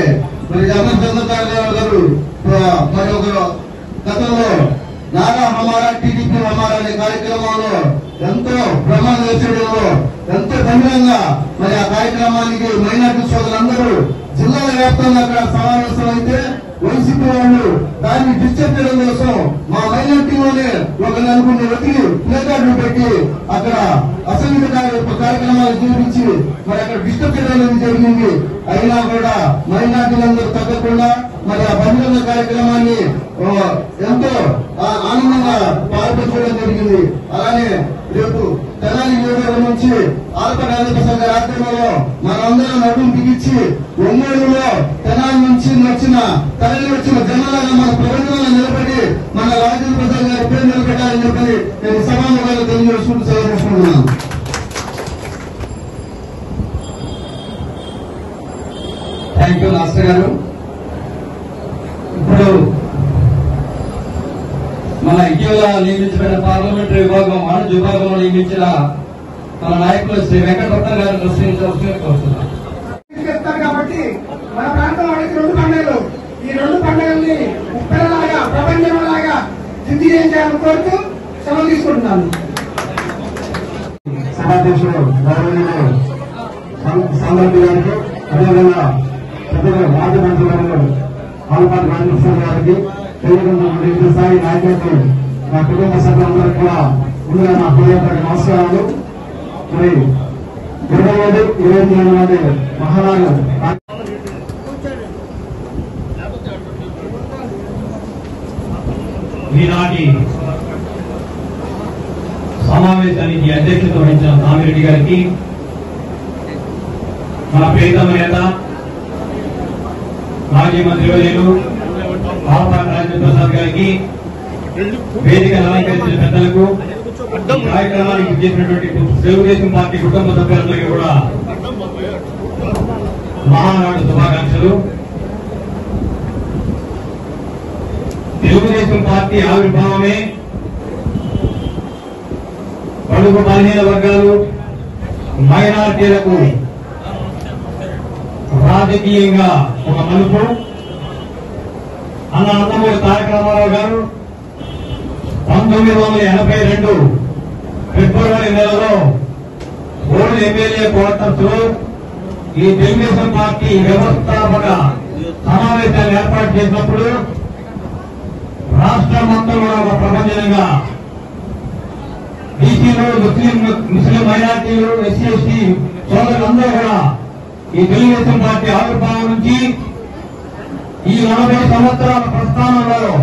మరి చంద్రబాబు గారు మరి ఒక గతంలో నారా హమారా టీడీపీ హమారా అనే కార్యక్రమంలో ఎంతో ప్రమాణ చేయడంలో ఎంతో గంభీరంగా మరి ఆ కార్యక్రమానికి మైనార్టీ సోదరులందరూ జిల్లాల వ్యాప్తంగా అక్కడ సమావేశం అయితే వైసీపీ వాళ్ళు దాన్ని డిస్టర్బ్ చేయడం కోసం మా మైనార్టీలోనే ఒక 4 వ్యక్తులు ప్లేకార్డులు పెట్టి అక్కడ అసంఘిత కార్యక్రమాలు చూపించి మరి అక్కడ డిస్టర్బ్ చేయడం జరిగింది. అయినా కూడా మైనార్టీలందరూ తగ్గకుండా మరి ఆ బహిరంగ కార్యక్రమాన్ని ఎంతో ఆనందంగా పాల్పంచడం జరిగింది. అలానే రేపు తెనాలి నియోజకవర్గం నుంచి ఆల్పరాజక సంఘ ఆధ్వర్యంలో మనందరం నడుము బిగించి ఒంగోలులో తెనాలి నుంచి తరలి వచ్చిన జనాలుగా మన ప్రబంధంలో నిలబడి మన రాజేంద్ర ప్రసాద్ గారి పేరు నిలబెట్టాలని చెప్పని నేను సభాముఖంగా తెలియజేసుకుంటూ సెలవుకుంటున్నాను.
థ్యాంక్ యూ నాసర్ గారు. ఇప్పుడు మన ఇటీవల నియమించబడిన పార్లమెంటరీ విభాగం వాణిజ్య విభాగంలో నియమించిన మన నాయకులు శ్రీ వెంకటరత్న గారిని ప్రశ్నించాల్సిందిగా కోరుతున్నాం.
కాబట్టి మన ప్రాంతం వాడికి 2 పండుగలు, ఈ 2 పండుగల్ని ఉప్పెనలాగా ప్రపంచంలాగా దిగ్విజయం చేయాలని కోరుతూ సెలవు తీసుకుంటున్నాను.
సభాధ్యక్షుడు గౌరవనీయులు సందర్భి గారికి, అదేవిధంగా పెద్దలు మాజీ మంత్రులు ఆలపాటి రాజకృష్ణ గారికి, తెలుగు స్థాయి నాయకులకు, నా కుటుంబ సభ్యులందరికీ కూడా ముందుగా నా హృదయపూర్వక నమస్కారాలు. మరి 27, 28 మహానాడు
ఈనాటి సమావేశానికి అధ్యక్షత వహించిన సామిరెడ్డి గారికి, మన ప్రియతమ నేత మాజీ మంత్రివర్యులు ఆలపాటి రాజేంద్ర ప్రసాద్ గారికి, వేదికను అలంకరించిన పెద్దలకు, ఈ కార్యక్రమానికి చేసినటువంటి తెలుగుదేశం పార్టీ కుటుంబ సభ్యులందరికీ కూడా మహానాడు శుభాకాంక్షలు. తెలుగుదేశం పార్టీ ఆవిర్భావమే బడుగు బలహీన వర్గాలు, మైనారిటీలకు రాజకీయంగా ఒక మలుపు. అన్న నందమూరి తారక రామారావు గారు 1982 ఫిబ్రవరి నెలలో ఓల్డ్ ఎమ్మెల్యే క్వార్టర్స్ లో ఈ తెలుగుదేశం పార్టీ వ్యవస్థాపక సమావేశాన్ని ఏర్పాటు చేసినప్పుడు రాష్ట్రం మొత్తం కూడా ఒక ప్రపంచంగా బీసీలు, ముస్లిం మైనార్టీలు, ఎస్సీ ఎస్టీ సోదరులందరూ కూడా ఈ తెలుగుదేశం పార్టీ ఆవిర్భావం నుంచి ఈ 40 సంవత్సరాల ప్రస్థానంలో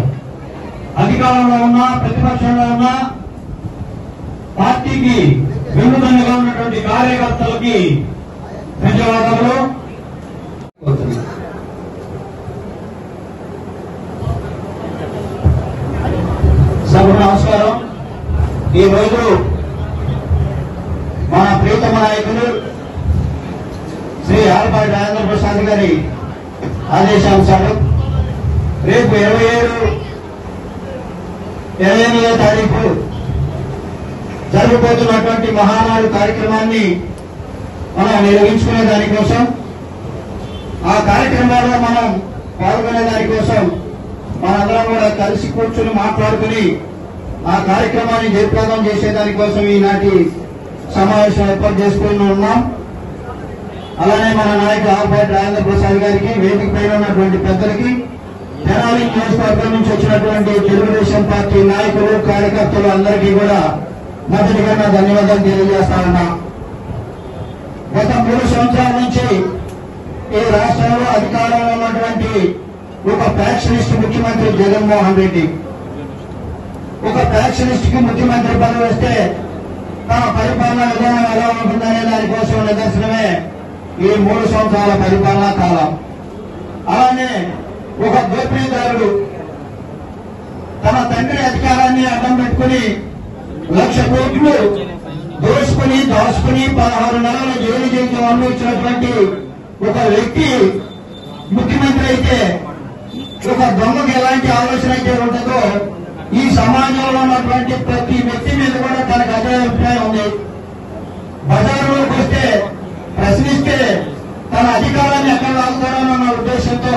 అధికారంలో ఉన్నా ప్రతిపక్షంలో ఉన్నా పార్టీకి వెన్నుదన్నుగా ఉన్నటువంటి కార్యకర్తలకి ధన్యవాదాలు. సభకు నమస్కారం. ఈ రోజు మన ప్రియతమ నాయకులు శ్రీ ఆలపాటి రాజేంద్ర ప్రసాద్ గారి ఆదేశానుసారం రేపు 27-28వ తారీఖు జరగబోతున్నటువంటి మహానాడు కార్యక్రమాన్ని మనం నిర్వహించుకునే దానికోసం, ఆ కార్యక్రమాల్లో మనం పాల్గొనే దానికోసం మనందరం కూడా కలిసి కూర్చుని మాట్లాడుకుని ఆ కార్యక్రమాన్ని జయప్రదం చేసేదానికోసం ఈనాటి సమావేశం ఏర్పాటు చేసుకుని ఉన్నాం. అలానే మన నాయకుడు ఆలపాటి రాజేంద్ర ప్రసాద్ గారికి, వేదిక పైన ఉన్నటువంటి పెద్దలకి, తెనాలి నియోజకవర్గం నుంచి వచ్చినటువంటి తెలుగుదేశం పార్టీ నాయకులు, కార్యకర్తలు అందరికీ కూడా మొదటిగా నా ధన్యవాదాలు తెలియజేస్తా ఉన్నా. గత 3 సంవత్సరాల నుంచి ఈ రాష్ట్రంలో అధికారంలో ఉన్నటువంటి ఒక ఫ్యాక్షనిస్ట్ ముఖ్యమంత్రి జగన్మోహన్ రెడ్డి. ఒక ఫ్యాక్షనిస్ట్ కి ముఖ్యమంత్రి పదవి వస్తే తమ పరిపాలన విధానం ఎలా ఉంటుందనే దానికోసం నిదర్శనమే ఈ 3 సంవత్సరాల పరిపాలనా కాలం. అలానే ఒక దోపిడీదారుడు తన తండ్రి అధికారాన్ని అడ్డం పెట్టుకుని 1,00,000 కోట్లు దోసుకుని దాచుకుని 16 నెలల జైలు జీవితం అనుభవించినటువంటి ఒక వ్యక్తి ముఖ్యమంత్రి అయితే, ఒక దొంగకు ఎలాంటి ఆలోచన అయితే ఉంటుందో ఈ సమాజంలో ఉన్నటువంటి ప్రతి వ్యక్తి మీద కూడా తనకు అదే అభిప్రాయం ఉంది. బజారులోకి వస్తే ప్రశ్నిస్తే తన అధికారాన్ని ఎక్కడ లాగుతారన్న ఉద్దేశంతో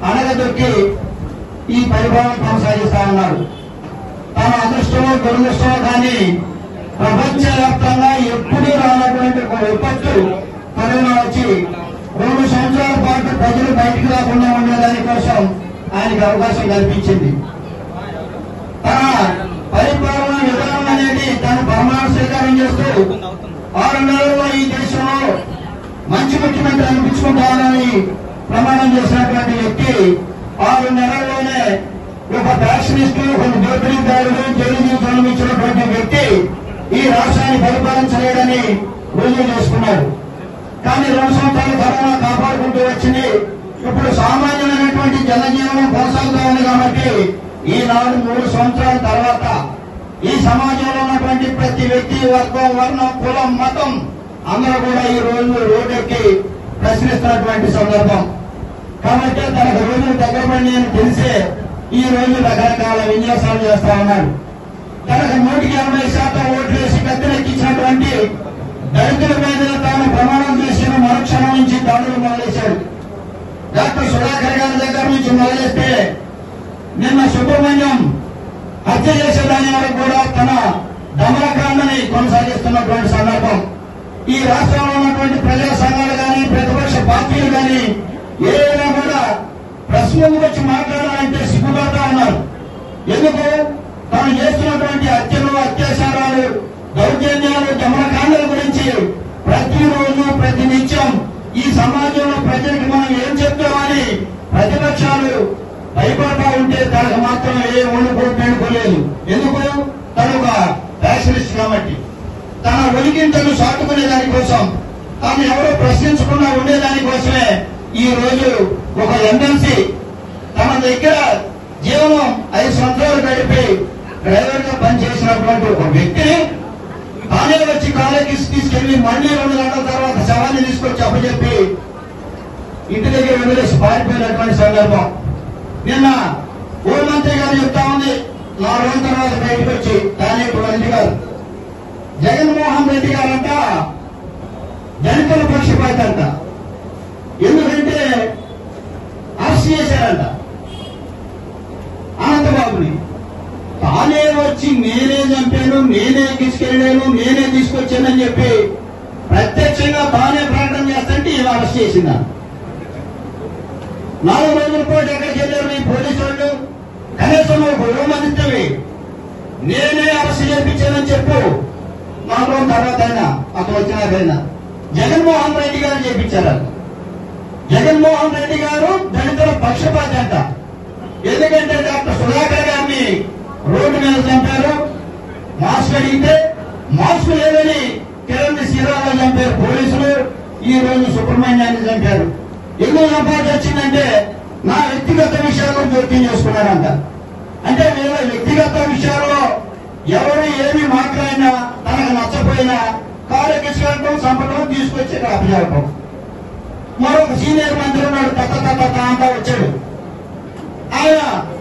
అణగదొక్కి ఈ పరిపాలన కొనసాగిస్తా ఉన్నారు. తన అదృష్టమో దురదృష్టమో కానీ ప్రపంచవ్యాప్తంగా ఎప్పుడూ రానటువంటి ఒక విపత్తు కరోనా వచ్చి 2 సంవత్సరాల పాటు ప్రజలు బయటికి రాకుండా ఉండేదాని కోసం ఆయనకి అవకాశం కల్పించింది. తన పరిపాలన విధానం అనేది తను ప్రమాణ స్వీకారం చేస్తూ 6 నెలల్లో ఈ దేశంలో మంచి ముఖ్యమంత్రి అనిపించుకుంటానని ప్రమాణం చేసినటువంటి వ్యక్తి 6 నెలల్లోనే ఒక ఫ్యాక్షనిస్టు, ఒక దోపిడీదారుడు, జైలు జీవితం అనుభవించినటువంటి వ్యక్తి ఈ రాష్ట్రాన్ని పరిపాలించలేడని రుజువు చేసుకున్నాడు. కానీ 2 సంవత్సరాలు కరోనా కాపాడుకుంటూ వచ్చింది. ఇప్పుడు సామాన్యమైనటువంటి జనజీవనం కొనసాగుతా ఉంది కాబట్టి ఈనాడు 3 సంవత్సరాల తర్వాత ఈ సమాజంలో ఉన్నటువంటి ప్రతి వ్యక్తి, వర్గం, వర్ణం, కులం, మతం అందరూ కూడా ఈ రోజు రోడ్డెక్కి ప్రశ్నిస్తున్నటువంటి సందర్భం. కాబట్టి తనకు రోజులు దగ్గర పడి అని తెలిసే ఈ రోజు రకరకాల విన్యాసాలు చేస్తా ఉన్నాడు. తనకు 180% ఓట్లు వేసి గద్దెనెక్కించినటువంటి దళితుల మీద తాను ప్రమాణం చేసిన మరుక్షణం నుంచి దాడులు మొదలేశాడు. డాక్టర్ సుధాకర్ గారి దగ్గర నుంచి మొదలెస్తే నిన్న సుబ్రహ్మణ్యం హత్య చేసేదాని వరకు కూడా తన దమనకాండని కొనసాగిస్తున్నటువంటి సందర్భం. ఈ రాష్ట్రంలో ఉన్నటువంటి ప్రజా సంఘాలు కానీ, ప్రతిపక్ష పార్టీలు కానీ ఏదైనా కూడా ప్రశ్నలు వచ్చి మాట్లాడాలంటే సిగ్గుపడతా ఉన్నారు. ఎందుకు? తాను చేస్తున్నటువంటి హత్యలు, అత్యాచారాలు, దౌర్జన్యాలు, దమనకాండల గురించి ప్రతిరోజు ప్రతి నిత్యం ఈ సమాజంలో ప్రజలకు మనం ఏం చెప్తామని ప్రతిపక్షాలు భయపడతా ఉంటే తనకు మాత్రం ఏ వండుకోలేదు. ఎందుకు? తను ఒక ఫ్యాషనిస్ట్ కాబట్టి తన ఒలికింతలు సాటుకునే దానికోసం, తాను ఎవరో ప్రశ్నించకుండా ఉండేదానికోసమే ఈ రోజు ఒక ఎమ్మెల్సీ తన దగ్గర జీవనం 5 సంవత్సరాలు గడిపి డ్రైవర్ గా పనిచేసినటువంటి ఒక వ్యక్తిని తానే వచ్చి కాలేజీ తీసుకెళ్లి మళ్లీ 2 గంటల తర్వాత శవాన్ని తీసుకొచ్చి అప్పచెప్పి ఇంటి దగ్గర వదిలేసి పారిపోయినటువంటి సందర్భం. నిన్న హోంమంత్రి గారు చెప్తా ఉంది 4 రోజుల తర్వాత బయటకు వచ్చి, కానీ మంత్రి గారు జగన్మోహన్ రెడ్డి గారంట దళితుల పక్షపాతి అంట. ఎందుకంటే అరెస్ట్ చేశారంట అనంతబాబుని. తానే వచ్చి నేనే చంపాను, నేనే తీసుకెళ్లాను, నేనే తీసుకొచ్చానని చెప్పి ప్రత్యక్షంగా తానే ప్రకటన చేస్తుంటే ఇలా అరెస్ట్ చేసిందా? 4 రోజుల పాటు ఎక్కడికి వెళ్ళారు ఈ పోలీసు వాళ్ళు? కనీసం ఒక హోంమంత్రివి నేనే అరెస్ట్ చేయించానని చెప్పు. 4 రోజుల తర్వాత అయినా అతను వచ్చినాకైనా జగన్మోహన్ రెడ్డి గారు చేయించారు. జగన్మోహన్ రెడ్డి గారు దళితుల పక్షపాతి అంట. ఎందుకంటే డాక్టర్ సుధాకర్ గారిని రోడ్డు మీద చంపారు. మాస్క్ అడిగితే మాస్క్ లేదని కిరణ్ శ్రీరామని చంపారు పోలీసులు, ఈ రోజు సుబ్రహ్మణ్యాన్ని చంపారు. ఎందుకు చంపాల్సి వచ్చిందంటే నా వ్యక్తిగత విషయాల్లో జోక్యం చేసుకున్నారంట. అంటే వీళ్ళ వ్యక్తిగత విషయాల్లో ఎవరు ఏమి మాట్లాడినా తనకు నచ్చపోయినా కారు ఎక్కించడం, చంపడం, తీసుకొచ్చి అప్పచెప్పడం. మరొక సీనియర్ మంత్రి ఉన్నాడు, తత్త అంతా వచ్చాడు. ఆయన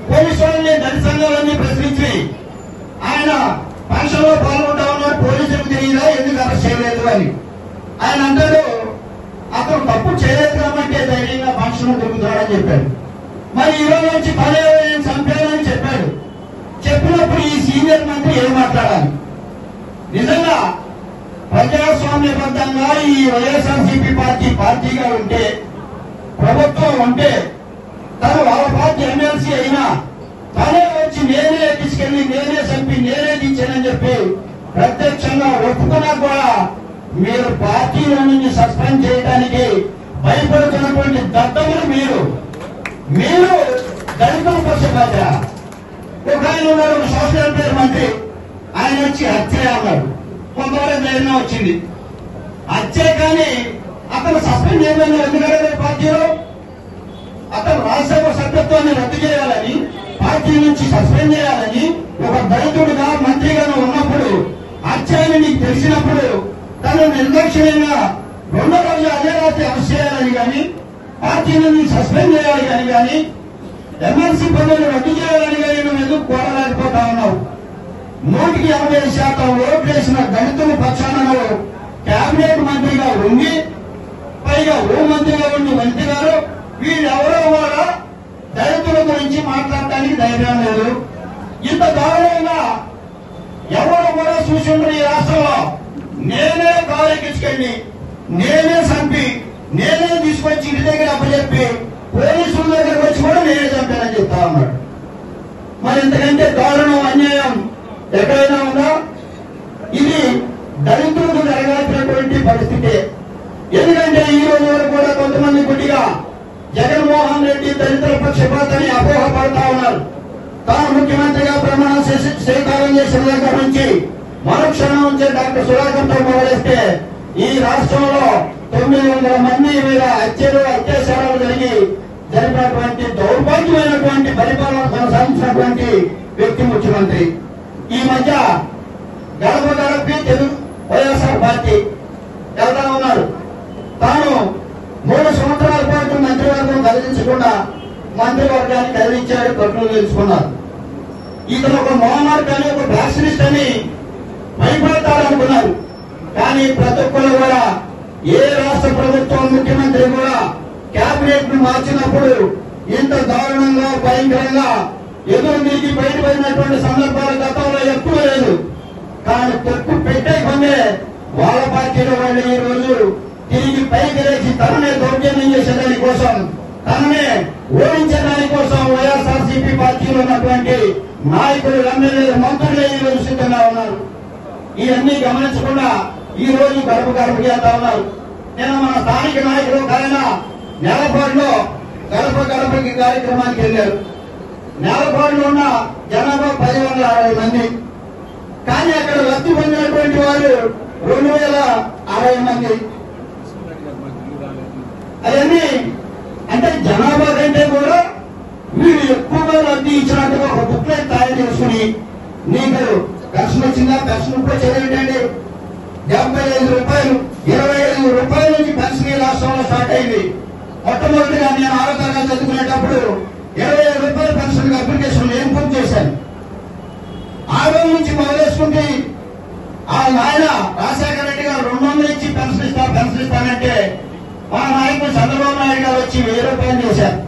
పోలీసు వాళ్ళని దళిత సంఘాలన్నీ ప్రశ్నించి ఆయన ఫంక్షన్ లో పాల్గొంటా ఉన్నాడు. పోలీసులకు తెలియదా ఎందుకు అరెస్ట్ చేయలేదు అని. ఆయన అంటాడు అతను తప్పు చేయలేదు కాబట్టి ధైర్యంగా ఫంక్షన్ దొరుకుతాడని చెప్పాడు. మరి ఈ రోజు నుంచి పదే చంపాలని చెప్పాడు. చెప్పినప్పుడు ఈ సీనియర్ మంత్రి ఏం మాట్లాడాలి? నిజంగా ప్రజాస్వామ్యబద్ధంగా ఈ వైఎస్ఆర్సీపీ పార్టీగా ఉంటే, ప్రభుత్వం ఉంటే, తను వాళ్ళ పార్టీ ఎమ్మెల్సీ అయినా తనే వచ్చి నేనే తీసుకెళ్లి నేనే చంపి నేనే దించానని చెప్పి ప్రత్యక్షంగా ఒప్పుకున్నా కూడా మీరు పార్టీలో నుంచి సస్పెండ్ చేయడానికి భయపడుతున్నటువంటి దద్దములు మీరు దళితుల పక్షపాత. ఒక ఆయన ఉన్నాడు, ఒక సోషల్ వెల్ఫేర్ మంత్రి, ఆయన వచ్చి హత్య అన్నాడు. కొంతవరకు ధైర్యం వచ్చింది హత్య, కానీ అతను సస్పెండ్ చేయమని ఎందుకంటే పార్టీలో అతను రాజ్యసభ సభ్యత్వాన్ని రద్దు చేయాలని, పార్టీ నుంచి సస్పెండ్ చేయాలని ఒక దళితుడిగా మంత్రిగా ఉన్నప్పుడు హత్యని నీకు తెలిసినప్పుడు తను నిర్లక్ష్యంగా రెండో రోజు అదే రాత్రి అరెస్ట్ చేయాలని కానీ, పార్టీ నుంచి సస్పెండ్ చేయాలి కానీ ఎమ్మెల్సీ పదవులు రద్దు చేయాలని కానీ నువ్వు ఎందుకు కోరలేకపోతా ఉన్నావు? 180% ఓట్లు వేసిన దళితుల పక్షాన కేబినెట్ మంత్రిగా ఉండి, పైగా హోంమంత్రిగా ఉండి మంత్రి గారు వీళ్ళెవరో కూడా దళితుల గురించి మాట్లాడటానికి ధైర్యం లేదు. ఇంత దారుణంగా ఎవరు కూడా చూసి ఉండరు ఈ రాష్ట్రంలో. నేనే కారు ఎక్కించుకెళ్ళి నేనే చంపి నేనే తీసుకొచ్చి ఇంటి దగ్గర అప్పచెప్పి పోలీసుల దగ్గరకు వచ్చి కూడా నేనే చంపానని చెప్తా ఉన్నాడు. మరి ఇంతకంటే దారుణం, అన్యాయం ఎక్కడైనా ఉందా? ఇది దళితులకు జరగాల్సినటువంటి పరిస్థితి. ఎందుకంటే ఈ రోజు వరకు కూడా కొంతమంది గుడ్డిగా జగన్మోహన్ రెడ్డి దళితుల పక్షపాతని అపోహపడతా ఉన్నారు. తాను ముఖ్యమంత్రిగా ప్రమాణ స్వీకారం చేసిన దగ్గర నుంచి మరుక్షణం నుంచి డాక్టర్ సుధాకర్తో మొదలెస్తే ఈ రాష్ట్రంలో 900 మంది మీద హత్యలు అత్యాచారాలు జరిపినటువంటి దౌర్భాగ్యమైనటువంటి పరిపాలన కొనసాగించినటువంటి వ్యక్తి ముఖ్యమంత్రి. ఈ మధ్య గడప గడపకి తెలుగు వైఎస్ఆర్ పార్టీ వెళ్తా ఉన్నారు. తాను 3 సంవత్సరాల పాటు మంత్రివర్గం కదిలించకుండా మంత్రివర్గాన్ని కదిలించాడు, కట్టులు తెలుసుకున్నారు. ఇతను ఒక మోనార్క్ అని, ఒక ఫ్యాక్షనిస్ట్ అని భయపడతారనుకున్నారు. కానీ ప్రతి ఒక్కరు కూడా ఏ రాష్ట్ర ప్రభుత్వం ముఖ్యమంత్రి కూడా కేబినెట్ ను మార్చినప్పుడు ఇంత దారుణంగా భయంకరంగా ఎదురు తిరిగి బయటపడినటువంటి సందర్భాలు గతంలో ఎప్పుడూ లేదు. కానీ తప్పు పెట్టే కొందే వాళ్ళ పార్టీలో వాళ్ళు ఈ రోజు తిరిగి పైకి లేచి తననే దౌర్జన్యం చేసేదాని కోసం, తననే ఓడించడాని కోసం వైఎస్ఆర్సీపీ పార్టీలో ఉన్నటువంటి నాయకులు, ఎమ్మెల్యేలు, మంత్రులు ఈ రోజు సిద్ధంగా ఉన్నారు. ఇవన్నీ గమనించకుండా ఈ రోజు గడప గడపకి వెళ్తా ఉన్నారు. నేను మన స్థానిక నాయకులు ఆయన నేలపాడులో గడప గడపకి కార్యక్రమానికి వెళ్ళారు. నేలపాడులో ఉన్న జనాభా 1060 మంది, కానీ అక్కడ లబ్ధి పొందినటువంటి వారు 2060 మంది. అవన్నీ అంటే జనాభా కంటే కూడా వీళ్ళు ఎక్కువగా లబ్ధి ఇచ్చినట్టుగా ఒక బుక్లెట్ తయారు చేసుకుని, నీకు పెన్షన్ వచ్చిందా, పెన్షన్ ఇప్పుడు చదివేటండి 75 రూపాయలు, 25 రూపాయల నుంచి పెన్షన్ ఈ రాష్ట్రంలో స్టార్ట్ అయింది. మొట్టమొదటిగా నేను 6వ తరగతి చదువుకునేటప్పుడు 25 రూపాయల పెన్షన్ అప్లికేషన్ నేను పూర్తి చేశాను. ఆ రోజు నుంచి మొదలేసుకుంటే ఆ నాయన రాజశేఖర రెడ్డి గారు 200 ఇచ్చి పెన్షన్ ఇస్తానంటే మా నాయకుడు చంద్రబాబు నాయుడు గారు వచ్చి 1000 రూపాయలు చేశారు.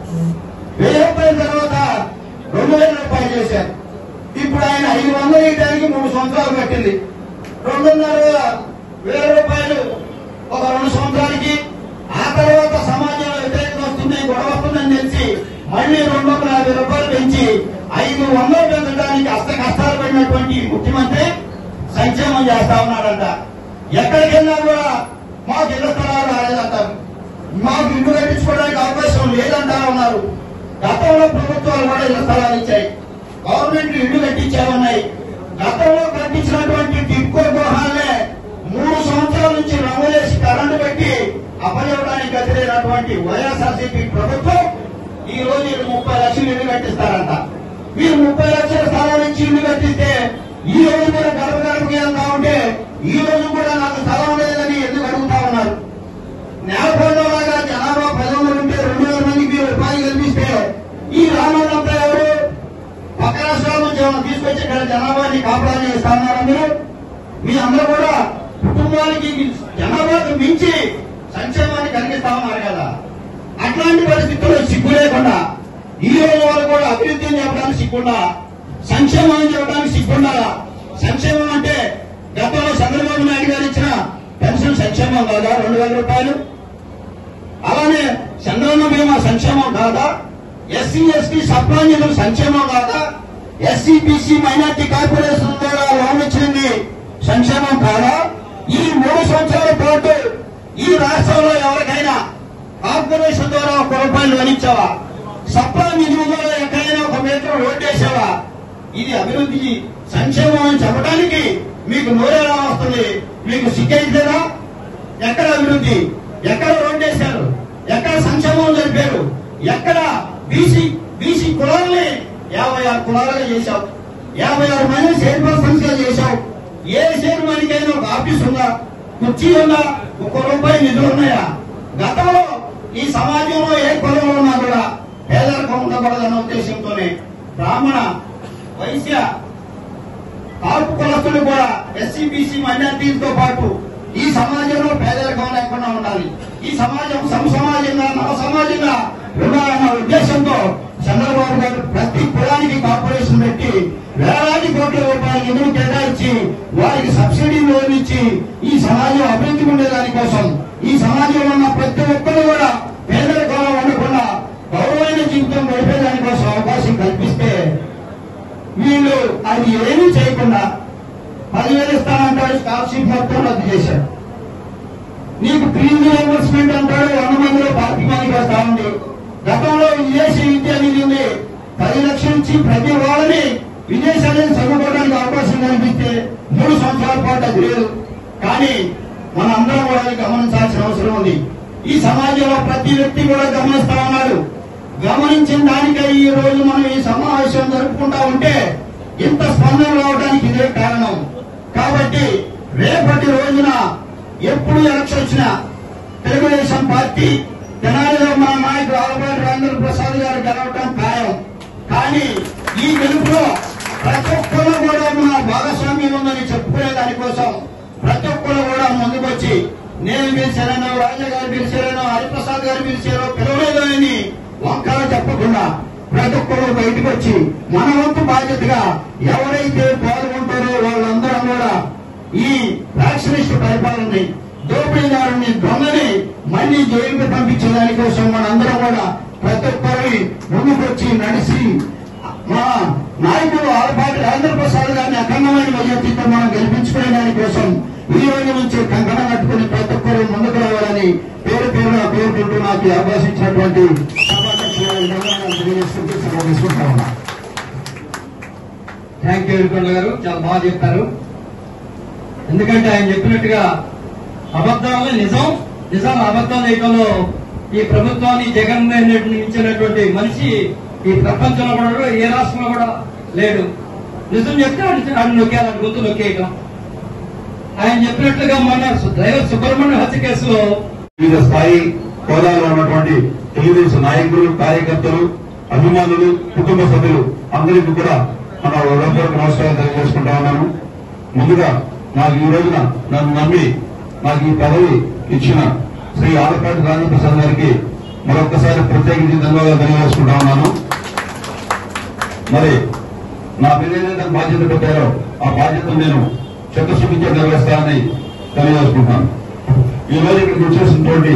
1000 రూపాయల తర్వాత 2000 రూపాయలు చేశారు. ఇప్పుడు ఆయన 500 ఇవ్వడానికి 3 సంవత్సరాలు పట్టింది. 2,500 రూపాయలు ఒక 2 సంవత్సరాలకి. ఆ తర్వాత సమాజంలో వ్యతిరేకత వస్తుంది, గొడవ వస్తుందని తెలిసి మళ్లీ 250 రూపాయలు పెంచి 500 పెంచడానికి కష్టాలు పడినటువంటి ముఖ్యమంత్రి సంక్షేమం చేస్తా ఉన్నాడంట. ఎక్కడికి వెళ్ళినా కూడా మాకు ఇళ్ల స్థలాలు రాలేదంటారు, మాకు ఇల్లు కట్టించుకోవడానికి అవకాశం లేదంటా ఉన్నారు. గతంలో ప్రభుత్వాలు కూడా ఇళ్ల స్థలాలు ఇచ్చాయి, గవర్నమెంట్ ఇల్లు కట్టించామన్నాయి. గతంలో కట్టించినటువంటి టిక్కో గృహాలే 3 సంవత్సరాల నుంచి రంగులేసి కరెంటు పెట్టి అప్పచెప్పడానికి గతిలేనటువంటి వైఎస్ఆర్సీపీ ప్రభుత్వం ఈ రోజు 30 లక్షలు ఇల్లు కట్టిస్తారంట. మీరు 30 లక్షల స్థలం నుంచి ఇల్లు కట్టిస్తే ఈ రోజు కూడా గడప గడపకి వెళ్తా ఉంటే ఈ రోజు కూడా నాకు స్థలం లేదని ఎందుకు అడుగుతా ఉన్నారు? నేలకొండలాగా జనాభా 10,000 ఉంటే 2,000 మందికి మీరు ఉపాధి కల్పిస్తే ఈ రామోదంతా ఎవరు? పక్క రాష్ట్రాల నుంచి ఏమైనా తీసుకొచ్చి ఇక్కడ జనాభాని కాపడాన్ని ఇస్తామన్నారా మీరు? మీ అందరూ కూడా కుటుంబానికి జనాభాకు మించి సంక్షేమాన్ని కలిగిస్తా ఉన్నారు కదా. అట్లాంటి పరిస్థితుల్లో సిగ్గు లేకుండా ఈ రోజు వాళ్ళు కూడా అభివృద్ధిని చెప్పడానికి సిగ్గుండా, సంక్షేమం చెప్పడానికి సిగ్గుండా. సంక్షేమం అంటే గతంలో చంద్రబాబు నాయుడు గారు ఇచ్చిన పెన్షన్ సంక్షేమం కాదా? 2,000 రూపాయలు. అలానే చంద్రన్న బీమా సంక్షేమం కాదా? ఎస్సీ ఎస్టీ సప్లా నిధులు సంక్షేమం కాదా? ఎస్సీ బీసీ మైనార్టీ కార్పొరేషన్ ద్వారా లోన్ ఇచ్చింది సంక్షేమం కాదా? ఈ 3 సంవత్సరాల పాటు ఈ రాష్ట్రంలో ఎవరికైనా కార్పొరేషన్ ద్వారా 1 రూపాయలు లోన్ ఇచ్చావా? సప్లా నిధుల ద్వారా ఎక్కడైనా 1 మీటర్ రోడ్డు వేసావా? ఇది అభివృద్ధి సంక్షేమం అని చెప్పడానికి మీకు నోరేలా వస్తుంది? మీకు సిగ్గైతేనా? ఎక్కడ అభివృద్ధి? ఎక్కడ రోడ్డు వేశారు? ఎక్కడ సంక్షేమం జరిపారు? ఎక్కడ బీసీ కులాలని 56 కులాలుగా చేశావు, 56 మంది చైర్పర్సన్స్ గా చేశావు. ఏ చైర్మన్కైనా ఒక ఆఫీస్ ఉందా? కుర్చీ ఉందా? 1 రూపాయి నిధులు ఉన్నాయా? గతంలో ఈ సమాజంలో ఏ కులంలో ఉన్నా కూడా పేదరికం ఉండకూడదన్న ఉద్దేశంతోనే బ్రాహ్మణ వైశ్య కాపు కులస్తులు కూడా ఎస్సీ బీసీ మైనార్టీలతో పాటు ఈ సమాజంలో పేదరికం లేకుండా ఉండాలి, ఈ సమాజం సమసమాజంగా నవ సమాజంగా ఉండాలన్న ఉద్దేశంతో చంద్రబాబు గారు ప్రతి కులానికి కార్పొరేషన్ పెట్టి వేలాది కోట్ల రూపాయల నిధులు కేటాయించి వారికి సబ్సిడీ లోన్ ఇచ్చి ఈ సమాజం అభివృద్ధి ఉండేదాని కోసం, ఈ సమాజంలో ఉన్న ప్రతి ఒక్కరు కూడా పేదరికంలో ఉండకుండా గౌరవమైన జీవితం గడిపేదాని కోసం అవకాశం కల్పిస్తే వీళ్ళు అది ఏమీ చేయకుండా 10,000 ఇస్తానంటాడు, స్కాలర్షిప్ మొత్తం రద్దు చేశాడు. నీకు ఫీజు రియంబర్స్మెంట్ అంటాడు, 100 మందిలో 40 మందికి వస్తా ఉంది. గతంలో విదేశీ విద్య అనేది ఉంది, 10 లక్షలు ఇచ్చి ప్రతి వాళ్ళని విదేశాలను చదువుకోవడానికి అవకాశం కల్పిస్తే 3 సంవత్సరాల పాటు అది లేదు. కానీ మన అందరం కూడా గమనించాల్సిన అవసరం ఉంది. ఈ సమాజంలో ప్రతి వ్యక్తి కూడా గమనిస్తా ఉన్నాడు. గమనించిన దానికై ఈ రోజు మనం ఈ సమావేశం జరుపుకుంటా ఉంటే ఇంత స్పందన రావడానికి ఇదే కారణం. కాబట్టి రేపటి రోజున ఎప్పుడు ఎలక్షన్ వచ్చినా తెలుగుదేశం పార్టీ తెనాలిలో మా నాయకుడు ఆలపాటి రాజేంద్ర ప్రసాద్ గారు గెలవటం ఖాయం. కానీ ఈ గెలుపులో ప్రతి ఒక్కరు కూడా మన భాగస్వామ్యం ఉందని చెప్పుకునే దానికోసం ప్రతి ఒక్కరు కూడా ముందుకొచ్చి నేను పిలిచానో, రాజా గారు పిలిచారనో, హరిప్రసాద్ గారు పిలిచారో పిలవలేదని ఒక్కరూ చెప్పకుండా ప్రతి ఒక్కరు బయటకు వచ్చి మన వంతు బాధ్యతగా ఎవరైతే పాల్గొంటారో వాళ్ళందరం కూడా ఈ వ్యాక్సినేషన్ పరిపాలనని, దోపిడీదారుని, దొంగని మళ్లీ జైలుకు పంపించే దానికోసం మనందరం కూడా ప్రతి ఒక్కరిని ముందుకొచ్చి నడిచి మా నాయకుడు ఆలపాటి రాజేంద్ర ప్రసాద్ గారిని అఖండమైన మెజార్టీతో మనం గెలిపించుకునే దానికోసం ఈ రోజు నుంచి కంకణం కట్టుకుని ప్రతి ఒక్కరు ముందుకు రావాలని పేరు పేరున కోరుకుంటూ నాకు అవకాశం ఇచ్చినటువంటి
థ్యాంక్ యూ వినుకొండ గారు, చాలా బాగా చెప్పారు. ఎందుకంటే ఆయన చెప్పినట్టుగా అబద్దాలను నిజం, నిజాలు అబద్దాలు వేయడంలో ఈ ప్రభుత్వాన్ని జగన్ ఇచ్చినటువంటి మనిషి ఈ ప్రపంచంలో కూడా ఏ రాష్ట్రంలో కూడా లేడు. నిజం చెప్తే ఆయన నొక్కేయాలని గొంతు నొక్కేయటం. ఆయన చెప్పినట్లుగా మొన్న డ్రైవర్ సుబ్రహ్మణ్యం హత్య కేసులో
వివిధ స్థాయి హోదాలో ఉన్నటువంటి తెలుగుదేశం నాయకులు, కార్యకర్తలు, అభిమానులు, కుటుంబ సభ్యులు అందరికీ కూడా మన హృదయపూర్వక నమస్కారం తెలియజేసుకుంటా ఉన్నాను. ముందుగా నాకు ఈ రోజున నన్ను నమ్మి నాకు ఈ పదవి ఇచ్చిన శ్రీ ఆలపాటి రాజేంద్ర ప్రసాద్ గారికి మరొకసారి ప్రత్యేకించి ధన్యవాదాలు తెలియజేసుకుంటా ఉన్నాను. మరి నా మీద ఏదైతే బాధ్యత పెట్టారో ఆ బాధ్యతను నేను చిత్తశుద్ధితో నిర్వహిస్తానని తెలియజేసుకుంటాను. ఈ రోజు ఇక్కడికి వచ్చేసినటువంటి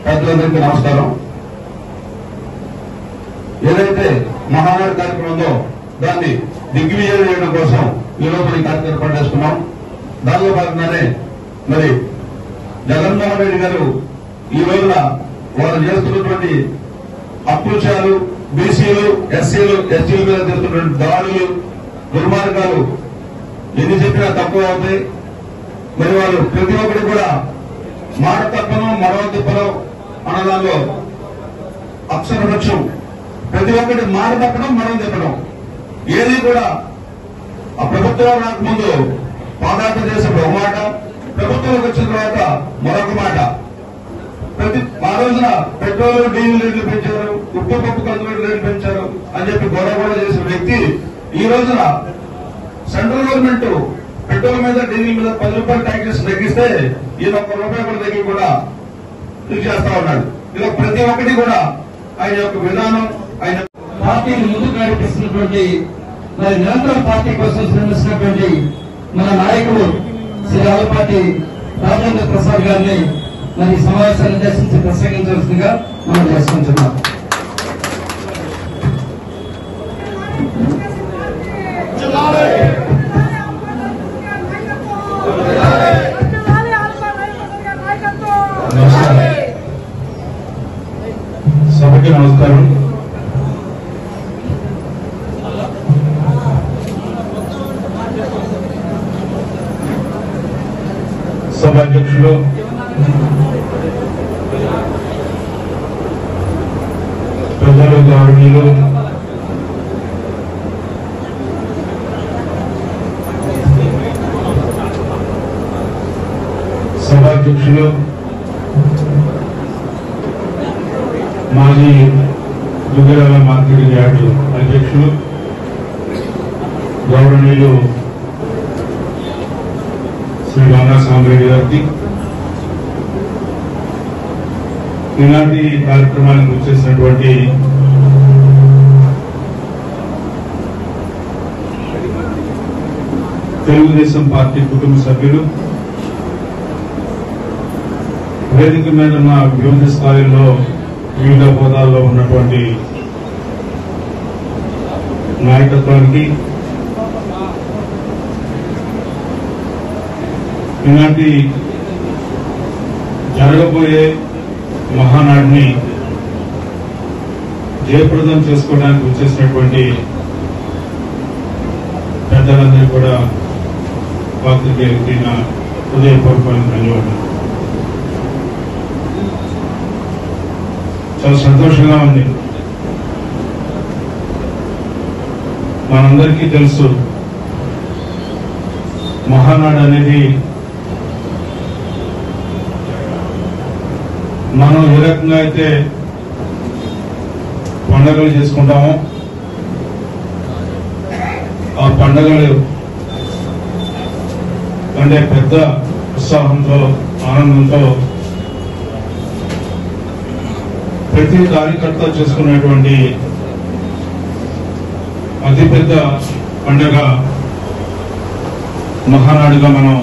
పెద్దలందరికీ నమస్కారం. ఏదైతే మహానాడు కార్యక్రమం ఉందో దాన్ని దిగ్విజయం చేయడం కోసం ఈ రోజు ఈ కార్యక్రమం ఏర్పాటు చేసుకున్నాం. దానిలో భాగంగానే మరి జగన్మోహన్ రెడ్డి గారు ఈ రోజున వారు చేస్తున్నటువంటి అకృత్యాలు, బీసీలు, ఎస్సీలు, ఎస్టీల మీద జరుగుతున్నటువంటి దాడులు, దుర్మార్గాలు ఎన్ని చెప్పినా తక్కువ అవుతాయి. మరి వాళ్ళు ప్రతి ఒక్కరు కూడా మాట తప్పను మరో తిప్పను అన్నదానిలో అక్షరవృక్షం. ప్రతి ఒక్కటి మాట తప్పడం మరో తిప్పడం ఏది కూడా ఆ ప్రభుత్వం రాకముందు పాదయాత్ర చేసినప్పుడు ఒక మాట, ప్రభుత్వంలోకి వచ్చిన తర్వాత మరొక మాట. ఆ రోజున పెట్రోల్ డీజిల్ రేట్లు పెంచారు, ఉప్పు పప్పు కందులు రేట్లు పెంచారు అని చెప్పి గొడవ చేసిన వ్యక్తి ఈ రోజున సెంట్రల్ గవర్నమెంట్ పెట్రోల్ మీద డీజిల్ మీద 10 రూపాయలు ట్యాక్సెస్ తగ్గిస్తే ఈయన 1 రూపాయి కూడా తగ్గి కూడా ఇది చేస్తా ఉన్నాడు. ఇలా ప్రతి ఒక్కటి కూడా ఆయన యొక్క విధానం, ఆయన
పార్టీని ముందుకు నడిపిస్తున్నటువంటి మరి నిరంతరం పార్టీ కోసం శ్రమిస్తున్నటువంటి మన నాయకుడు శ్రీ ఆలపాటి రాజేంద్ర ప్రసాద్ గారిని మరి సమావేశాన్ని ఉద్దేశించి ప్రసంగించవలసిందిగా మనం చేసుకుంటున్నాం.
సభకి నమస్కారం. సభాధ్యక్షులు, ప్రజలు, గౌరవనీయులు, సభాధ్యక్షులు, మాజీ దుగ్గరాల మార్కెటింగ్ యార్డు అధ్యక్షులు, గౌరవనీయులు శ్రీ వంగా సామిరెడ్డి గారికి, ఈనాటి కార్యక్రమానికి వచ్చేసినటువంటి తెలుగుదేశం పార్టీ కుటుంబ సభ్యులు, వేదిక మీద ఉన్న వివిధ స్థాయిల్లో వివిధ హోదాల్లో ఉన్నటువంటి నాయకత్వానికి, ఈనాటి జరగబోయే మహానాడిని జయప్రదం చేసుకోవడానికి వచ్చేసినటువంటి పెద్దలందరికీ కూడా పాత్రికేయులకి నా హృదయపూర్వకమైన ధన్యవాదాలు. చాలా సంతోషంగా ఉంది. మనందరికీ తెలుసు, మహానాడు అనేది మనం ఏ రకంగా అయితే పండుగలు చేసుకుంటామో ఆ పండుగలు అంటే పెద్ద ఉత్సాహంతో, ఆనందంతో ప్రతి కార్యకర్త చేసుకునేటువంటి అతిపెద్ద పండుగ మహానాడుగా మనం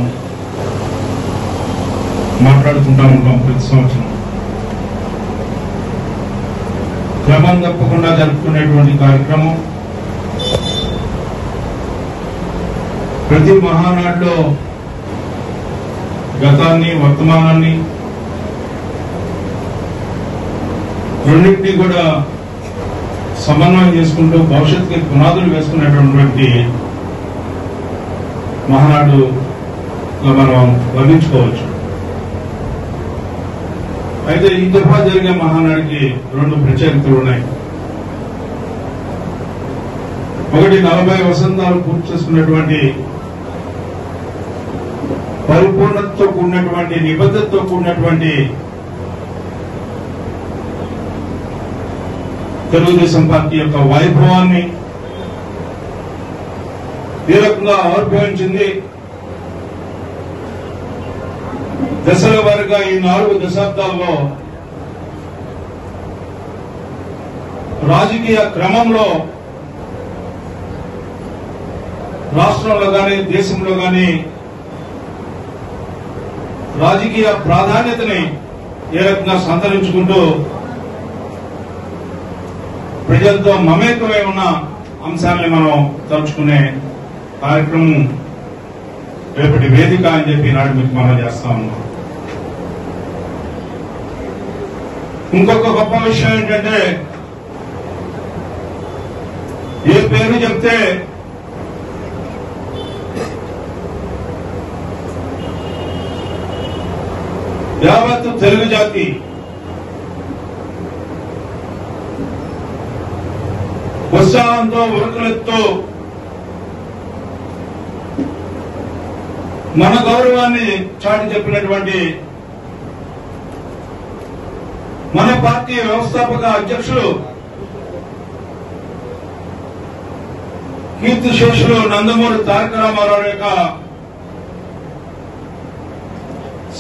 మాట్లాడుకుంటా ఉంటాం ప్రతి సంవత్సరం. క్రమం తప్పకుండా జరుపుకునేటువంటి కార్యక్రమం. ప్రతి మహానాడులో గతాన్ని, వర్తమానాన్ని రెండింటినీ కూడా సమన్వయం చేసుకుంటూ భవిష్యత్తుకి పునాదులు వేసుకునేటటువంటి మహానాడుగా మనం వర్ణించుకోవచ్చు. అయితే ఈ దఫా జరిగే మహానాడికి 2 ప్రత్యేకతలు ఉన్నాయి. ఒకటి, 40 వసంతాలు పూర్తి చేసుకున్నటువంటి పరిపూర్ణతతో కూడినటువంటి, నిబద్ధతతో కూడినటువంటి తెలుగుదేశం పార్టీ యొక్క వైభవాన్ని ఏ రకంగా ఆవిర్భవించింది, దశల వారీగా ఈ 4 దశాబ్దాల్లో రాజకీయ క్రమంలో రాష్ట్రంలో కానీ దేశంలో కానీ రాజకీయ ప్రాధాన్యతని ఏ రకంగా సంతరించుకుంటూ ప్రజలతో మమేకమై ఉన్న అంశాలని మనం తలుచుకునే కార్యక్రమం రేపటి వేదిక అని చెప్పి ఈనాడు మీకు మనం చేస్తా ఉన్నాం. ఇంకొక గొప్ప విషయం ఏంటంటే, ఏ పేరు చెప్తే
తెలుగు జాతి ఉత్సాహంతో ఉరకలెత్తు మన గౌరవాన్ని చాటి చెప్పినటువంటి మన పార్టీ వ్యవస్థాపక అధ్యక్షులు కీర్తిశేషులు నందమూరి తారక రామారావు యొక్క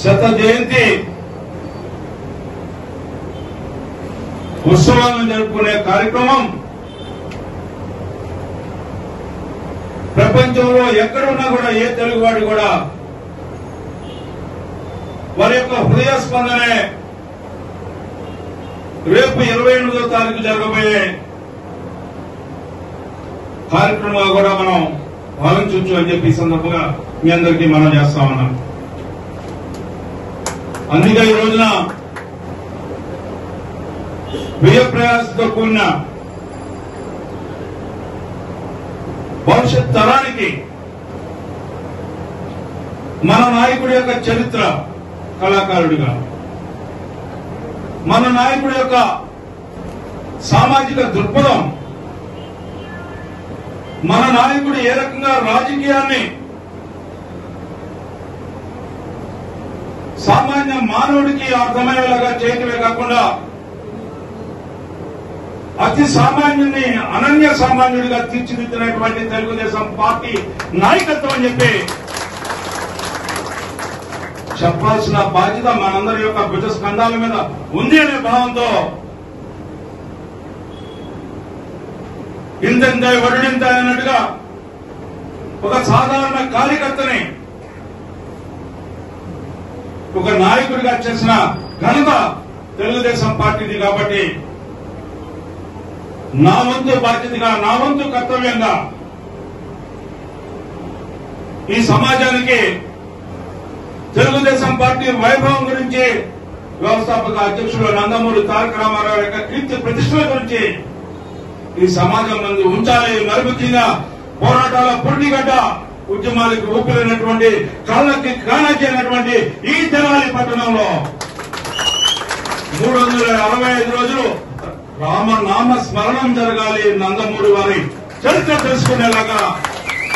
శత జయంతి ఉత్సవాలను జరుపుకునే కార్యక్రమం ప్రపంచంలో ఎక్కడున్నా కూడా ఏ తెలుగువాడు కూడా వారి యొక్క హృదయ స్పందనే రేపు 28వ తారీఖు జరగబోయే కార్యక్రమంగా కూడా మనం భావించవచ్చు అని చెప్పి ఈ సందర్భంగా మీ అందరికీ మనం చేస్తా ఉన్నాం. అందుకే ఈ రోజున వ్యయ ప్రయాసంతో కూడిన భవిష్యత్ తరానికి మన నాయకుడి యొక్క చరిత్ర కళాకారుడిగా, మన నాయకుడి యొక్క సామాజిక దృక్పథం, మన నాయకుడు ఏ రకంగా రాజకీయాన్ని సామాన్య మానవుడికి అర్థమయ్యేలాగా చేయటమే కాకుండా అతి సామాన్యుని అనన్య సామాన్యుడిగా తీర్చిదిద్దినటువంటి తెలుగుదేశం పార్టీ నాయకత్వం అని చెప్పి చెప్పాల్సిన బాధ్యత మనందరి యొక్క భుజ స్కంధాల మీద ఉంది అనే భావంతో ఇంత వరుడింత అన్నట్టుగా ఒక సాధారణ కార్యకర్తని ఒక నాయకుడిగా చేసిన ఘనత తెలుగుదేశం పార్టీది. కాబట్టి నా వంతు బాధ్యతగా, నా వంతు కర్తవ్యంగా ఈ సమాజానికి తెలుగుదేశం పార్టీ వైభవం గురించి, వ్యవస్థాపక అధ్యక్షుడు నందమూరి తారక రామారావు యొక్క కీర్తి ప్రతిష్టల గురించి ఈ సమాజం ముందు ఉంచాలి. మరి ముఖ్యంగా పోరాటాల పొడిగడ్డ ఉద్యమాలకు ఊపిరినటువంటి, కళ్ళకి కానొచ్చినటువంటి ఈ తెనాలి పట్టణంలో 365 రోజులు రామనామ స్మరణం జరగాలి, నందమూరి వారి చరిత్ర తెలుసుకునేలాగా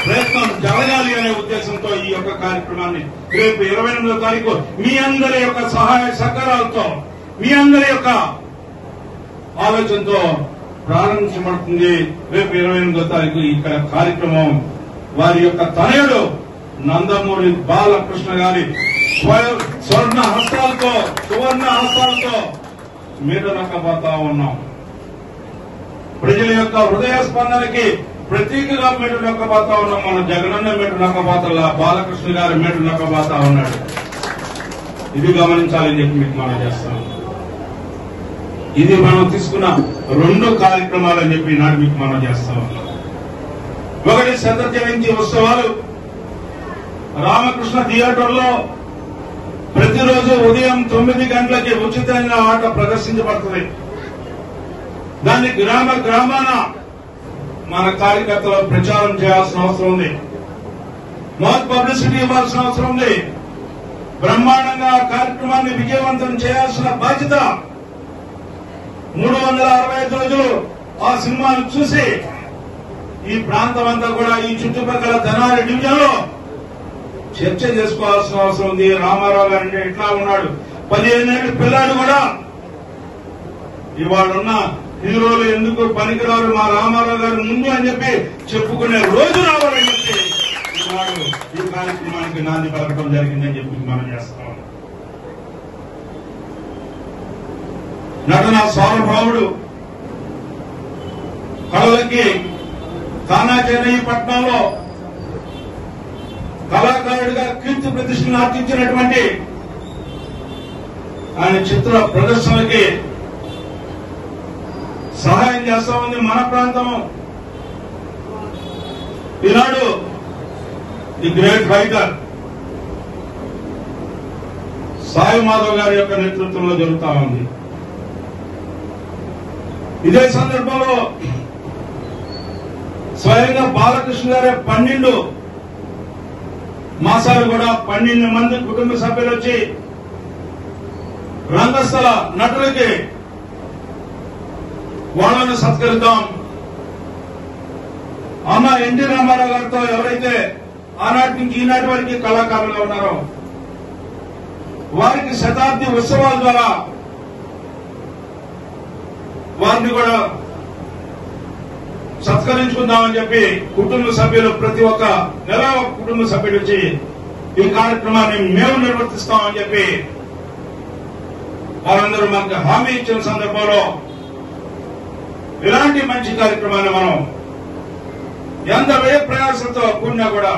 ప్రయత్నం జరగాలి అనే ఉద్దేశంతో ఈ యొక్క కార్యక్రమాన్ని రేపు 28వ తారీఖు మీ అందరి యొక్క సహాయ సహకారాలతో, మీ అందరి యొక్క ఆలోచనతో ప్రారంభించబడుతుంది. రేపు 28వ తారీఖు ఈ కార్యక్రమం వారి యొక్క తనయుడు నందమూరి బాలకృష్ణ గారి సువర్ణ హస్తాలతో మీరు నక్కబోతా ఉన్నాం. ప్రజల యొక్క హృదయ స్పందనకి ప్రతీకగా మేటు నక్కబోతా ఉన్నాం. మన జగనన్న మేటు నక్కబోతల్లా బాలకృష్ణ గారి మేటు నక్కబోతా ఉన్నాడు. ఇది గమనించాలని చెప్పి మీకు మనం చేస్తాం. ఇది మనం తీసుకున్న 2 కార్యక్రమాలని చెప్పి నాడు మీకు మనం చేస్తాం. ఒకటి శత జయంతి ఉత్సవాలు రామకృష్ణ థియేటర్లో ప్రతిరోజు ఉదయం 9 గంటలకి ఉచితంగా ఆట ప్రదర్శించబడుతుంది. దాన్ని గ్రామాన మన కార్యకర్తలు ప్రచారం చేయాల్సిన అవసరం ఉంది. మౌత్ పబ్లిసిటీ ఇవ్వాల్సిన అవసరం ఉంది. బ్రహ్మాండంగా ఆ కార్యక్రమాన్ని విజయవంతం చేయాల్సిన బాధ్యత 365 రోజులు ఆ సినిమాను చూసి ఈ ప్రాంతం అంతా కూడా ఈ చుట్టుపక్కల తెనాలి డివిజన్ లో చర్చ చేసుకోవాల్సిన అవసరం ఉంది. రామారావు గారు అంటే ఇట్లా ఉన్నాడు, 15 ఏళ్ళ పిల్లాడు కూడా ఇవాళున్న హీరోలు ఎందుకు పనికిరారు మా రామారావు గారు ముందు అని చెప్పి చెప్పుకునే రోజు రావాలని చెప్పి ఇవాడు ఈ కార్యక్రమానికి నాంది పలకడం జరిగిందని చెప్పి మనం చేస్తాం. నటన సార్వభౌముడు కళలకి కానాచేరి పట్టణంలో కళాకారుడిగా కీర్తి ప్రతిష్టను ఆర్జించినటువంటి ఆయన చిత్ర ప్రదర్శనలకి సహాయం చేస్తా ఉంది మన ప్రాంతం. ఈనాడు the great writer Sai Madhav గారి యొక్క నేతృత్వంలో జరుగుతా ఉంది. ఇదే సందర్భంలో స్వయంగా బాలకృష్ణ గారి 12 మాసాలు కూడా 12 మంది కుటుంబ సభ్యులు వచ్చి రంగస్థల నటులకి వాళ్ళను సత్కరిద్దాం. అమ్మ ఎన్టీ రామారావు గారితో ఎవరైతే ఆనాటి నుంచి ఈనాటి వరకు కళాకారులుగా ఉన్నారో వారికి శతాబ్ది ఉత్సవాల ద్వారా వారిని కూడా సత్కరించుకుందామని చెప్పి కుటుంబ సభ్యులు ప్రతి ఒక్క నెల ఒక కుటుంబ సభ్యుడు వచ్చి ఈ కార్యక్రమాన్ని మేము నిర్వర్తిస్తామని చెప్పి వారందరూ మనకు హామీ ఇచ్చిన సందర్భంలో ఇలాంటి మంచి కార్యక్రమాన్ని మనం ఎంత వ్యయ ప్రయాసంతో కూడినా కూడా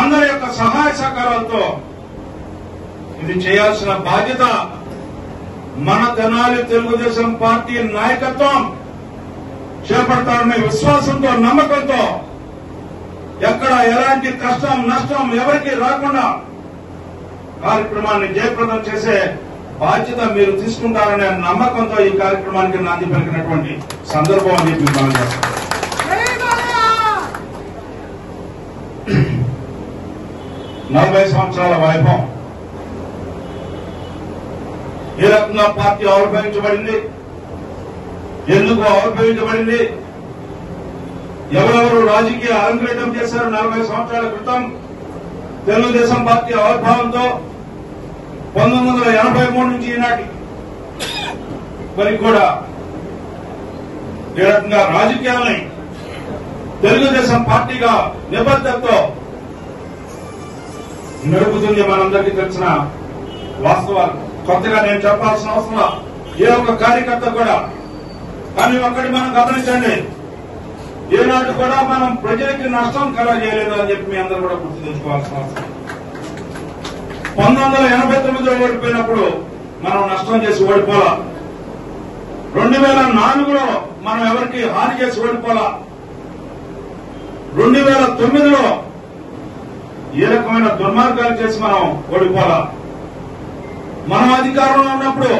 అందరి యొక్క సహాయ సహకారాలతో ఇది చేయాల్సిన బాధ్యత మన తెనాలి తెలుగుదేశం పార్టీ నాయకత్వం చేపడతారనే విశ్వాసంతో నమ్మకంతో ఎక్కడ ఎలాంటి కష్టం నష్టం ఎవరికి రాకుండా కార్యక్రమాన్ని జయప్రదం చేసే బాధ్యత మీరు తీసుకుంటారనే నమ్మకంతో ఈ కార్యక్రమానికి నాంది పలికినటువంటి సందర్భం అని చెప్పి మనం చేస్తాం. 40 సంవత్సరాల వైభవం ఏ రకంగా పార్టీ ఆవిర్భవించబడింది, ఎందుకు ఆవిర్భవించబడింది, ఎవరెవరు రాజకీయ అరంగేటం చేశారు 40 సంవత్సరాల క్రితం తెలుగుదేశం పార్టీ ఆవిర్భావంతో 1983 నుంచి ఈనాటి వరకు కూడా ఏ రకంగా రాజకీయాలని తెలుగుదేశం పార్టీగా నిబద్ధతతో నడుపుతుంది మనందరికీ తెలిసిన వాస్తవాలు. కొత్తగా నేను చెప్పాల్సిన అవసరం ఏ ఒక్క కార్యకర్త కూడా. కానీ ఒక్కటి మనం గమనించండి, ఏనాడు కూడా మనం ప్రజలకి నష్టం కలగజేయలేదు అని చెప్పి మీ అందరూ కూడా గుర్తు తెచ్చుకోవాల్సిన అవసరం. 1989లో ఓడిపోయినప్పుడు మనం నష్టం చేసి ఓడిపోలా. 2004లో మనం ఎవరికి హాని చేసి ఓడిపోలా. 2009లో ఏ రకమైన దుర్మార్గాలు చేసి మనం ఓడిపోలా. మనం అధికారంలో ఉన్నప్పుడు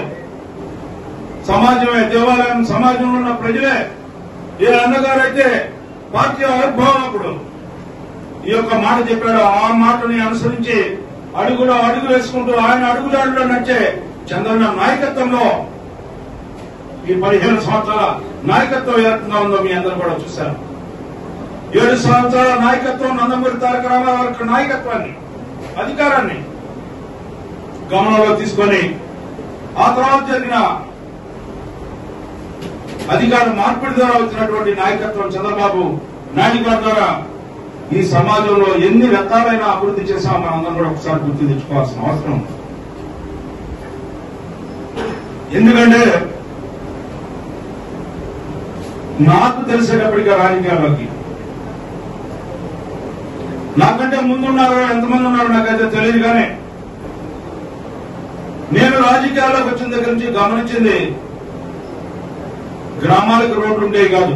సమాజమే దేవాలయం, సమాజంలో ఉన్న ప్రజలే ఏ అన్నగారైతే పార్టీ ఆవిర్భావం అప్పుడు ఈ యొక్క మాట చెప్పాడు. ఆ మాటని అనుసరించి అడుగులో అడుగు వేసుకుంటూ ఆయన అడుగుదాడులో నడిచే చంద్రన్న నాయకత్వంలో ఈ 15 సంవత్సరాల నాయకత్వం ఏ రకంగా ఉందో మీ అందరూ కూడా చూశారు. 7 సంవత్సరాల నాయకత్వం నందమూరి తారక రామారావు నాయకత్వాన్ని, అధికారాన్ని గమనంలో తీసుకొని ఆ తర్వాత జరిగిన అధికార మార్పిడి ద్వారా వచ్చినటువంటి నాయకత్వం చంద్రబాబు నాయుడు గారి ద్వారా ఈ సమాజంలో ఎన్ని రకాలైన అభివృద్ధి చేశామో మనందరం కూడా ఒకసారి గుర్తు తెచ్చుకోవాల్సిన అవసరం. ఎందుకంటే నాకు తెలిసేటప్పటికీ రాజకీయాల్లోకి నాకంటే ముందున్నారో ఎంతమంది ఉన్నారో నాకైతే తెలియదు. కానీ నేను రాజకీయాల్లోకి వచ్చిన దగ్గర నుంచి గమనించింది గ్రామాలకు రోడ్లు ఉండేవి కాదు.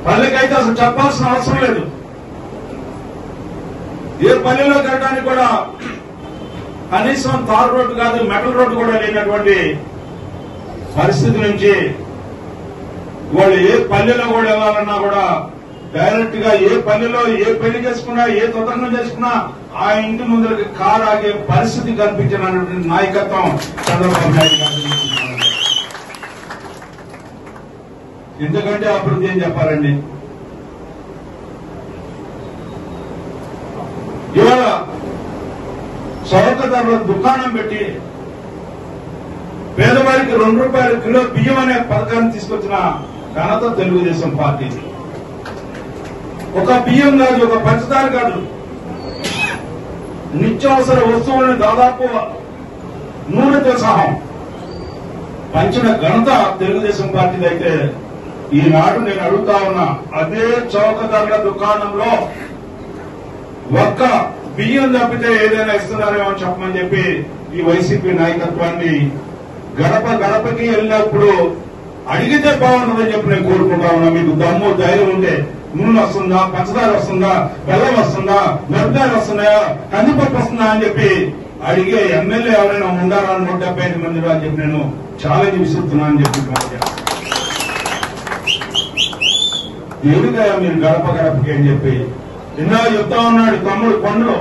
పల్లెకైతే అసలు చెప్పాల్సిన అవసరం లేదు. ఏ పల్లెలోకి వెళ్ళడానికి కూడా కనీసం తార్ రోడ్డు కాదు, మెటల్ రోడ్డు కూడా లేనటువంటి పరిస్థితి నుంచి వాళ్ళు ఏ పల్లెలో కూడా వెళ్ళాలన్నా కూడా డైరెక్ట్ గా ఏ పల్లెలో ఏ పెళ్లి చేసుకున్నా, ఏ తతంగం చేసుకున్నా ఆ ఇంటి ముందరికి కారు ఆగే పరిస్థితి కల్పించినటువంటి నాయకత్వం చంద్రబాబు నాయుడు గారు. ఎందుకంటే అభివృద్ధి ఏం చెప్పాలండి. ఇవాళ చౌక ధరలో దుకాణం పెట్టి పేదవారికి 2 రూపాయల కిలో బియ్యం అనే పథకాన్ని తీసుకొచ్చిన ఘనత తెలుగుదేశం పార్టీది. ఒక బియ్యం కాదు, ఒక పంచదార కాదు, నిత్యావసర వస్తువులను దాదాపు నూనెతో సహా పంచిన ఘనత తెలుగుదేశం పార్టీది. అయితే ఈనాడు నేను అడుగుతా ఉన్నా, అదే చౌక ధరల దుకాణంలో ఒక్క బియ్యం తప్పితే ఏదైనా ఇస్తున్నారేమో అని చెప్పమని చెప్పి ఈ వైసీపీ నాయకత్వాన్ని గడప గడపకి వెళ్ళినప్పుడు అడిగితే బాగుంటుందని చెప్పి నేను కోరుకుంటా ఉన్నా. మీకు దమ్ము ధైర్యం ఉంటే నూనె వస్తుందా, పంచదార వస్తుందా, బెల్లం వస్తుందా, మిరపకాయలు వస్తున్నాయా, కందిపప్పు వస్తుందా అని చెప్పి అడిగే ఎమ్మెల్యే ఎవరైనా ఉండాలా 175 మంది అని చెప్పి నేను ఛాలెంజ్ విసురుతున్నా అని చెప్పి ఎందుకయ్యా మీరు గడప గడపకి అని చెప్పి ఇందాక చెప్తా ఉన్నాడు తమ్ముడు కొండలో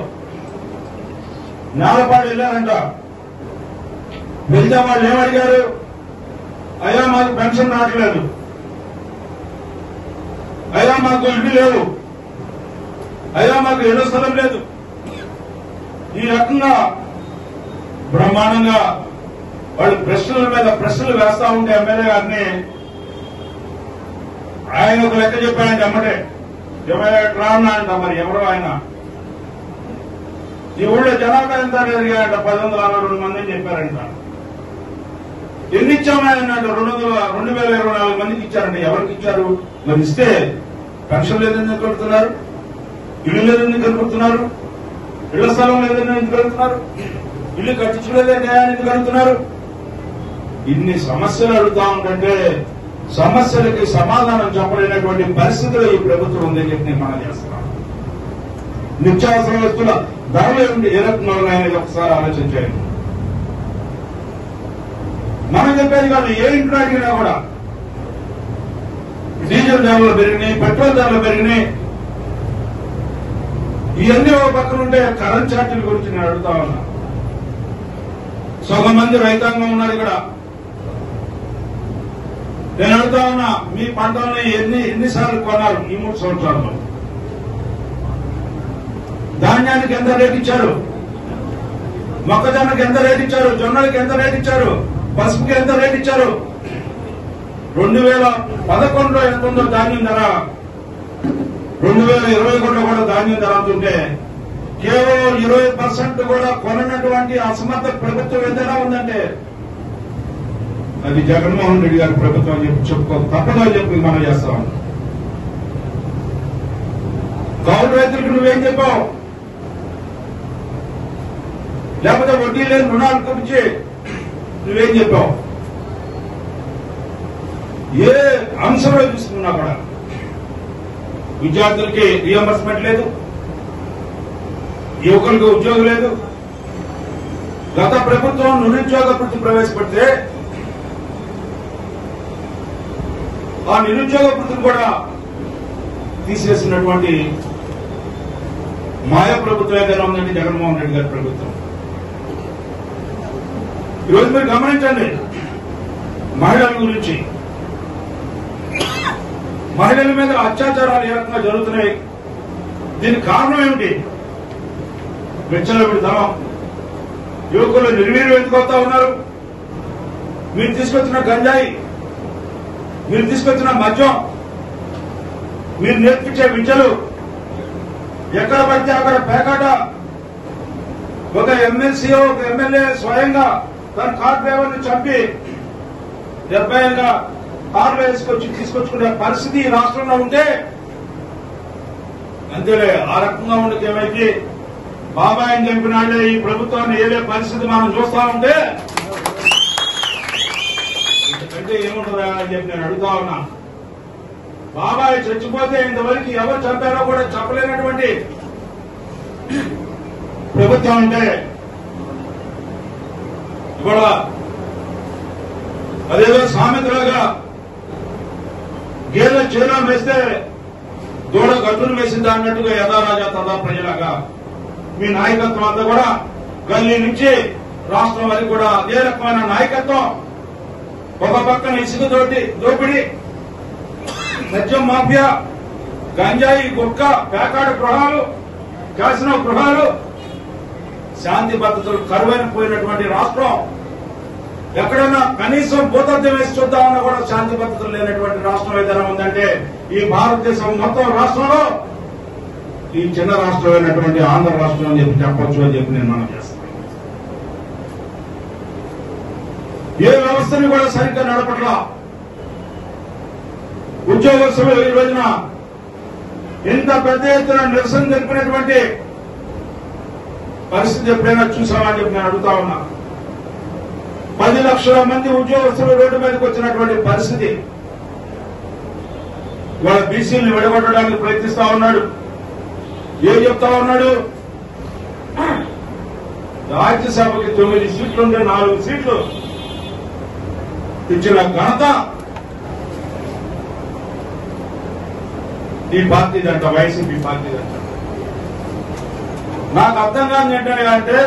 నేలపాడు వెళ్ళారంట. వెళ్తే వాళ్ళు ఏమడిగారు, అయ్యా మాకు పెన్షన్ రావట్లేదు, అయ్యా మాకు ఇల్లు లేవు, అయ్యా మాకు ఇళ్ల స్థలం లేదు. ఈ రకంగా బ్రహ్మాండంగా వాళ్ళు ప్రశ్నల మీద ప్రశ్నలు వేస్తా ఉంటే ఎమ్మెల్యే గారిని ఆయన ఒక లెక్క చెప్పాయంటే అమ్మటే రాన్నా అంట. మరి ఎవరో ఆయన ఈ ఊళ్ళో జనాభా ఎంత జరిగాయంట 1162 మంది అని చెప్పారంట. ఎన్ని ఇచ్చామని అంటే 2024 మందికి ఇచ్చారంట. ఎవరికి ఇచ్చారు? మరి ఇస్తే పెన్షన్ లేదని కలుపుతున్నారు, ఇల్లు లేదని కలుపుతున్నారు, ఇళ్ల స్థలం లేదని ఎందుకు కలుపుతున్నారు, ఇల్లు కట్టించలేదని ఎందుకు కలుపుతున్నారు? ఇన్ని సమస్యలు అడుగుతా ఉంటే సమస్యలకి సమాధానం చెప్పలేనటువంటి పరిస్థితిలో ఈ ప్రభుత్వం ఉందని చెప్పి నేను మనం చేస్తున్నాను. నిత్యావసర వస్తువుల ధరలు ఏ రకంగా ఉన్నాయనేది ఒకసారి ఆలోచించండి. మనం చెప్పేది కాదు, ఏ ఇంట్లో అడిగినా కూడా డీజిల్ ధరలు పెరిగినాయి, పెట్రోల్ ధరలు పెరిగినాయి. ఇవన్నీ ఒక పక్కన ఉంటే కరెంట్ ఛార్జీల గురించి నేను అడుగుతా ఉన్నా. సగం మంది రైతాంగం ఉన్నారు ఇక్కడ. నేను అడుగుతా ఉన్నా, మీ పంటల్ని ఎన్నిసార్లు కొన్నారు ఈ 3 సంవత్సరాల్లో? ధాన్యానికి ఎంత రేట్ ఇచ్చారు? మొక్కజొన్నకి ఎంత రేట్ ఇచ్చారు? జొన్నలకి ఎంత రేట్ ఇచ్చారు? పసుపుకి ఎంత రేట్ ఇచ్చారు? 2011లో ఎంత ఉందో ధాన్యం ధర, 2021లో కూడా ధాన్యం ధర అంటుంటే కేవలం 20% కూడా కొననటువంటి అసమర్థ ప్రభుత్వం ఏదైనా ఉందంటే అది జగన్మోహన్ రెడ్డి గారి ప్రభుత్వం అని చెప్పి చెప్పుకో తప్పదో చెప్పి మనం చేస్తాం. కౌలు రైతులకు నువ్వేం చెప్పావు? లేకపోతే వడ్డీ లేని రుణాలు గురించి నువ్వేం చెప్పావు? ఏ అంశంలో చూసుకున్నా కూడా విద్యార్థులకి రియంబర్స్మెంట్ లేదు, యువకులకు ఉద్యోగం లేదు. గత ప్రభుత్వం నిరుద్యోగ వృత్తి ప్రవేశపెడితే ఆ నిరుద్యోగ వృత్తిని కూడా తీసేసినటువంటి మాయా ప్రభుత్వం ఏదైనా ఉందండి జగన్మోహన్ రెడ్డి గారి ప్రభుత్వం. ఈరోజు మీరు గమనించండి, మహిళల గురించి, మహిళల మీద అత్యాచారాలు ఏ రకంగా జరుగుతున్నాయి. దీనికి కారణం ఏమిటి? విచ్చలవిడితనం, యువకులు నిర్వీర్యం ఎత్తుకొస్తా ఉన్నారు. మీరు తీసుకొచ్చిన గంజాయి, మీరు తీసుకొచ్చిన మద్యం, మీరు నేర్పించే విద్యలు ఎక్కడ పడితే అక్కడ పేకాట. ఒక ఎమ్మెల్సీ, ఒక ఎమ్మెల్యే స్వయంగా తన కార్ డ్రైవర్ ని చంపి 70 ఏళ్ళగా కార్లు తీసుకొచ్చుకునే పరిస్థితి ఈ రాష్ట్రంలో ఉంటే అంతేలే. ఆ రకంగా ఉండేది ఏమైతే బాబాయిని చంపినాడే ఈ ప్రభుత్వాన్ని ఏదే పరిస్థితి మనం చూస్తా ఉంటే ఇంతకంటే ఏముంటుందా అని చెప్పి నేను అడుగుతా ఉన్నా. బాబాయ్ చచ్చిపోతే ఇంతవరకు ఎవరు చంపారో కూడా చెప్పలేనటువంటి ప్రభుత్వం అంటే ఇవాళ అదేదో సామెతలాగా గేదె చేలం వేస్తే దూడ గట్టును వేసిందా అన్నట్టుగా యథారాజా తదా ప్రజలాగా మీ నాయకత్వం అంతా కూడా గల్లీ నుంచి రాష్ట్రం వరకు కూడా అదే రకమైన నాయకత్వం. ఒక పక్కన ఇసుక దోపిడీ, మద్యం మాఫియా, గంజాయి, గుట్కా, పేకాడు గృహాలు, క్యాసినో గృహాలు, శాంతి భద్రతలు కరువైన పోయినటువంటి రాష్ట్రం. ఎక్కడైనా కనీసం భూతత్వం వేసి చూద్దామన్నా కూడా శాంతి భద్రతలు లేనటువంటి రాష్ట్రం ఏదైనా ఉందంటే ఈ భారతదేశం మొత్తం రాష్ట్రంలో ఈ చిన్న రాష్ట్రమైనటువంటి ఆంధ్ర రాష్ట్రం అని చెప్పి చెప్పొచ్చు అని చెప్పి నేను మనం చేస్తాను. ఏ వ్యవస్థని కూడా సరిగ్గా నడపట్లా. ఉద్యోగస్తులు ఈ రోజున ఇంత పెద్ద ఎత్తున నిరసన జరిపినటువంటి పరిస్థితి ఎప్పుడైనా చూసామని చెప్పి నేను అడుగుతా ఉన్నా. 10 లక్షల మంది ఉద్యోగస్తులు రోడ్డు మీదకి వచ్చినటువంటి పరిస్థితి. ఇవాళ బీసీలను విడగొట్టడానికి ప్రయత్నిస్తా ఉన్నాడు. ఏం చెప్తా ఉన్నాడు? రాజ్యసభకి 9 సీట్లుంటే 4 సీట్లు ఇచ్చిన ఘనత ఈ పార్టీదంట, వైసీపీ పార్టీదంట. నాకు అర్థం కాదు ఏంటంటే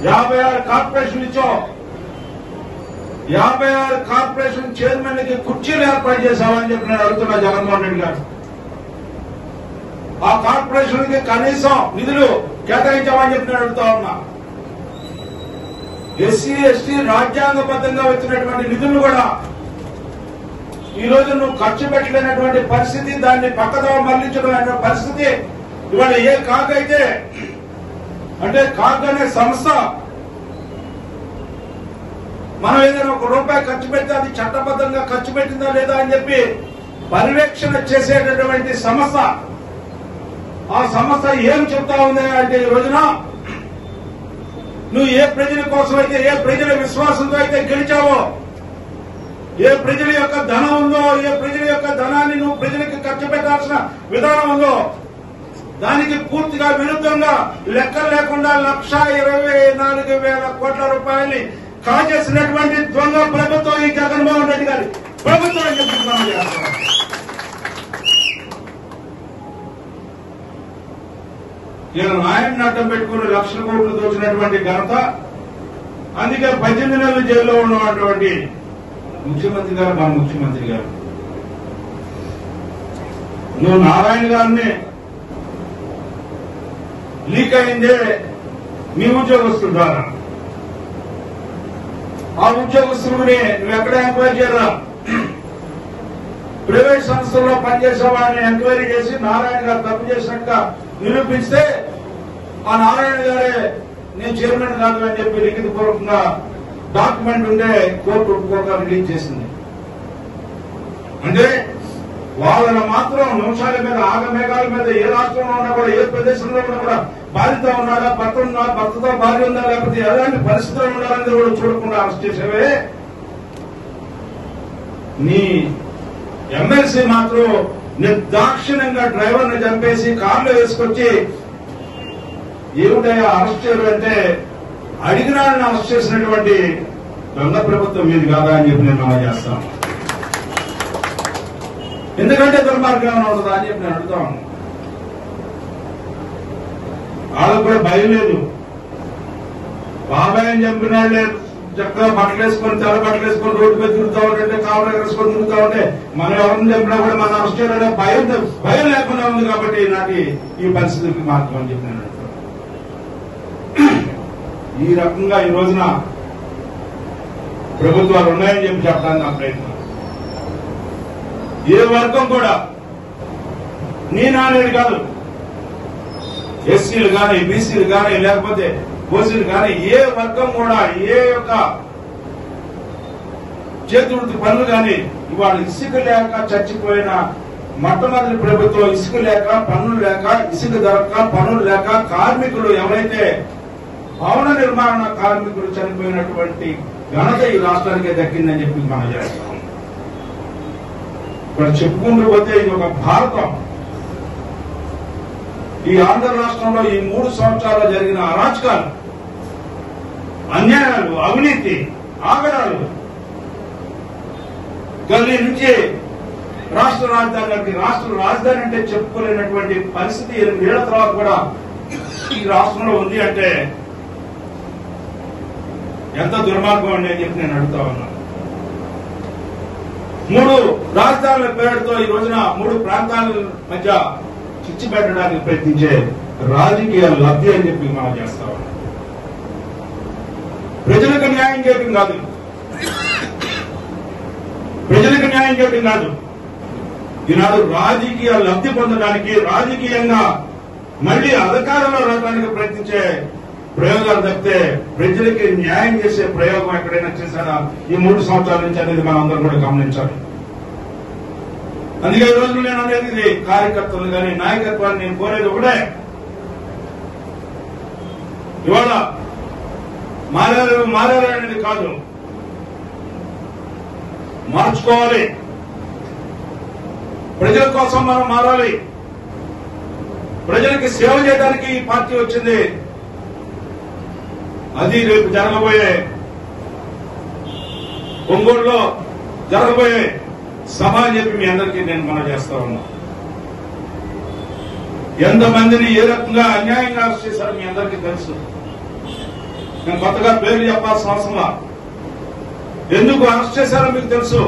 56 కార్పొరేషన్లు ఇచ్చావు. 56 కార్పొరేషన్ చైర్మన్ కి కుర్చీలు ఏర్పాటు చేశామని చెప్పి నేను అడుగుతున్నా జగన్మోహన్ రెడ్డి గారు. ఆ కార్పొరేషన్ కి కనీసం నిధులు కేటాయించామని చెప్పి నేను అడుగుతా ఉన్నా. ఎస్సీ ఎస్టీ రాజ్యాంగబద్ధంగా వచ్చినటువంటి నిధులు కూడా ఈ రోజు నువ్వు ఖర్చు పెట్టలేనటువంటి పరిస్థితి, దాన్ని పక్కదో మళ్లించడం అనే పరిస్థితి ఇవాళ ఏ కాగ్ అయితే అంటే కాగ్ అనే సంస్థ మనం ఏదైనా ₹1 ఖర్చు పెడితే అది చట్టబద్ధంగా ఖర్చు పెట్టిందా లేదా అని చెప్పి పర్యవేక్షణ చేసేటటువంటి సంస్థ. ఆ సంస్థ ఏం చెప్తా ఉంది అంటే ఈ రోజున నువ్వు ఏ ప్రజల కోసం అయితే, ఏ ప్రజల విశ్వాసంతో అయితే గెలిచావో, ఏ ప్రజల యొక్క ధనం ఉందో, ఏ ప్రజల యొక్క ధనాన్ని నువ్వు ప్రజలకు ఖర్చు పెట్టాల్సిన విధానం ఉందో దానికి పూర్తిగా విరుద్ధంగా లెక్కలు లేకుండా 1,24,000 కోట్ల రూపాయల్ని కాజేసినటువంటి దొంగ ప్రభుత్వం ఈ జగన్మోహన్ రెడ్డి గారి ప్రభుత్వం అని చెప్తున్నాం. నేను నాయన్ని అడ్డం పెట్టుకుని లక్షల కోట్లు దోచినటువంటి ఘనత, అందుకే 18 నెలలు జైల్లో ఉన్నటువంటి ముఖ్యమంత్రి గారు, మా ముఖ్యమంత్రి గారు. నువ్వు నారాయణ గారిని లీక్ అయిందే మీ ఉద్యోగస్తుల ద్వారా. ఆ ఉద్యోగస్తులని నువ్వు ఎక్కడ ఎంక్వైరీ చేయరా? ప్రైవేట్ సంస్థల్లో పనిచేసే వాడిని ఎంక్వైరీ చేసి నారాయణ గారు తప్పు చేసినట్టుగా నిరూపిస్తే ఆ నారాయణ గారే నేను చైర్మన్ కాదు అని చెప్పి లిఖితపూర్వకంగా డాక్యుమెంట్ ఉండే కోర్టు ఒప్పుకోగా రిలీజ్ చేసింది. అంటే వాళ్ళని మాత్రం నిమిషాల మీద, ఆగమేఘాల మీద ఏ రాష్ట్రంలో ఉన్నా కూడా, ఏ ప్రదేశంలో ఉన్నా కూడా బాధిత ఉన్నాడా, భర్తతో భార్య ఉందా, లేకపోతే ఎలాంటి పరిస్థితుల్లో ఉన్నారని కూడా చూడకుండా అరెస్ట్ చేసేవే. నీ ఎమ్మెల్సీ మాత్రం నిర్దాక్షిణ్యంగా డ్రైవర్ ని చంపేసి కార్లో వేసుకొచ్చి ఏమిటయ్యా అరెస్ట్ చేయాలంటే అడిగినా అరెస్ట్ చేసినటువంటి దొంగ ప్రభుత్వం మీది కాదా అని చెప్పి నేను మనం చేస్తాను. ఎందుకంటే దుర్మార్గం అవుతుందా అని చెప్పి నేను అడుగుతాను. వాళ్ళకు కూడా భయం లేదు. బాబాయ్ చంపినాళ్లే చక్కగా బట్టలు వేసుకొని, తెల్ల బట్టలు వేసుకొని రోడ్డు మీద తిరుగుతా ఉంటే, కావలు ఎగరేసుకొని తిరుగుతా ఉంటే మనం ఎవరిని చంపినా కూడా మన అరెస్ట్ చేయాలనే భయం లేకుండా ఉంది. కాబట్టి నాటి ఈ పరిస్థితికి మార్గం అని చెప్పి నేను అడుగుతాను. ఈ రకంగా ఈ రోజున ప్రభుత్వాలు ఉన్నాయని చెప్పి చెప్పడానికి నా ప్రయత్నం. ఏ వర్గం కూడా నీ నానేది కాదు, ఎస్సీలు కానీ, బీసీలు కానీ, లేకపోతే ఓసీలు కానీ, ఏ వర్గం కూడా ఏ యొక్క చేతివృత్తి పనులు కానీ ఇవాళ ఇసుక లేక చచ్చిపోయిన మొట్టమొదటి ప్రభుత్వం ఇసుక లేక, పన్నులు లేక, ఇసుక దొరక, పన్నులు లేక కార్మికులు ఎవరైతే భవన నిర్మాణ కార్మికులు చనిపోయినటువంటి ఘనత ఈ రాష్ట్రానికే దక్కిందని చెప్పి మనం చేస్తాం. ఇప్పుడు చెప్పుకుంటూ పోతే ఇది ఒక భారతం. ఈ ఆంధ్ర రాష్ట్రంలో ఈ 3 సంవత్సరాల్లో జరిగిన అరాచకాలు, అన్యాయాలు, అవినీతి, ఆగడాలు, గల్లీ నుంచి రాష్ట్ర రాజధాని అంటే చెప్పుకోలేనటువంటి పరిస్థితి 8 ఏళ్ల తర్వాత కూడా ఈ రాష్ట్రంలో ఉంది అంటే ఎంత దుర్మార్గం అండి అని చెప్పి నేను అడుగుతా ఉన్నాను. 3 రాజధానుల పేరుతో ఈ రోజున 3 ప్రాంతాల మధ్య చిచ్చు పెట్టడానికి ప్రయత్నించే రాజకీయ లబ్ధి అని చెప్పి మనం చేస్తా ఉన్నాం. ప్రజలకు న్యాయం చేయడం కాదు, ప్రజలకు న్యాయం చేయడం కాదు, ఈనాడు రాజకీయ లబ్ధి పొందడానికి, రాజకీయంగా మళ్లీ అధికారంలో రావడానికి ప్రయత్నించే ప్రయోగాలు తప్పితే ప్రజలకి న్యాయం చేసే ప్రయోగం ఎక్కడైనా చేశారా ఈ 3 సంవత్సరాల నుంచి అనేది మనందరం కూడా గమనించాలి. అందుకే ఈ రోజు నేను అనేది ఇది కార్యకర్తలు కానీ, నాయకత్వాన్ని నేను కోరేది ఒకటే, ఇవాళ మారారు అనేది కాదు, మార్చుకోవాలి. ప్రజల కోసం మనం మారాలి. ప్రజలకి సేవ చేయడానికి ఈ పార్టీ వచ్చింది. అది రేపు జరగబోయే ఒంగోలులో జరగబోయే సభ అని చెప్పి మీ అందరికీ నేను మనం చేస్తా ఉన్నా. ఎంతమందిని ఏ రకంగా అన్యాయంగా అరెస్ట్ చేశారో మీ అందరికీ తెలుసు. నేను కొత్తగా పేరు చెప్పాల్సిన అవసరం. ఎందుకు అరెస్ట్ చేశారో మీకు తెలుసు.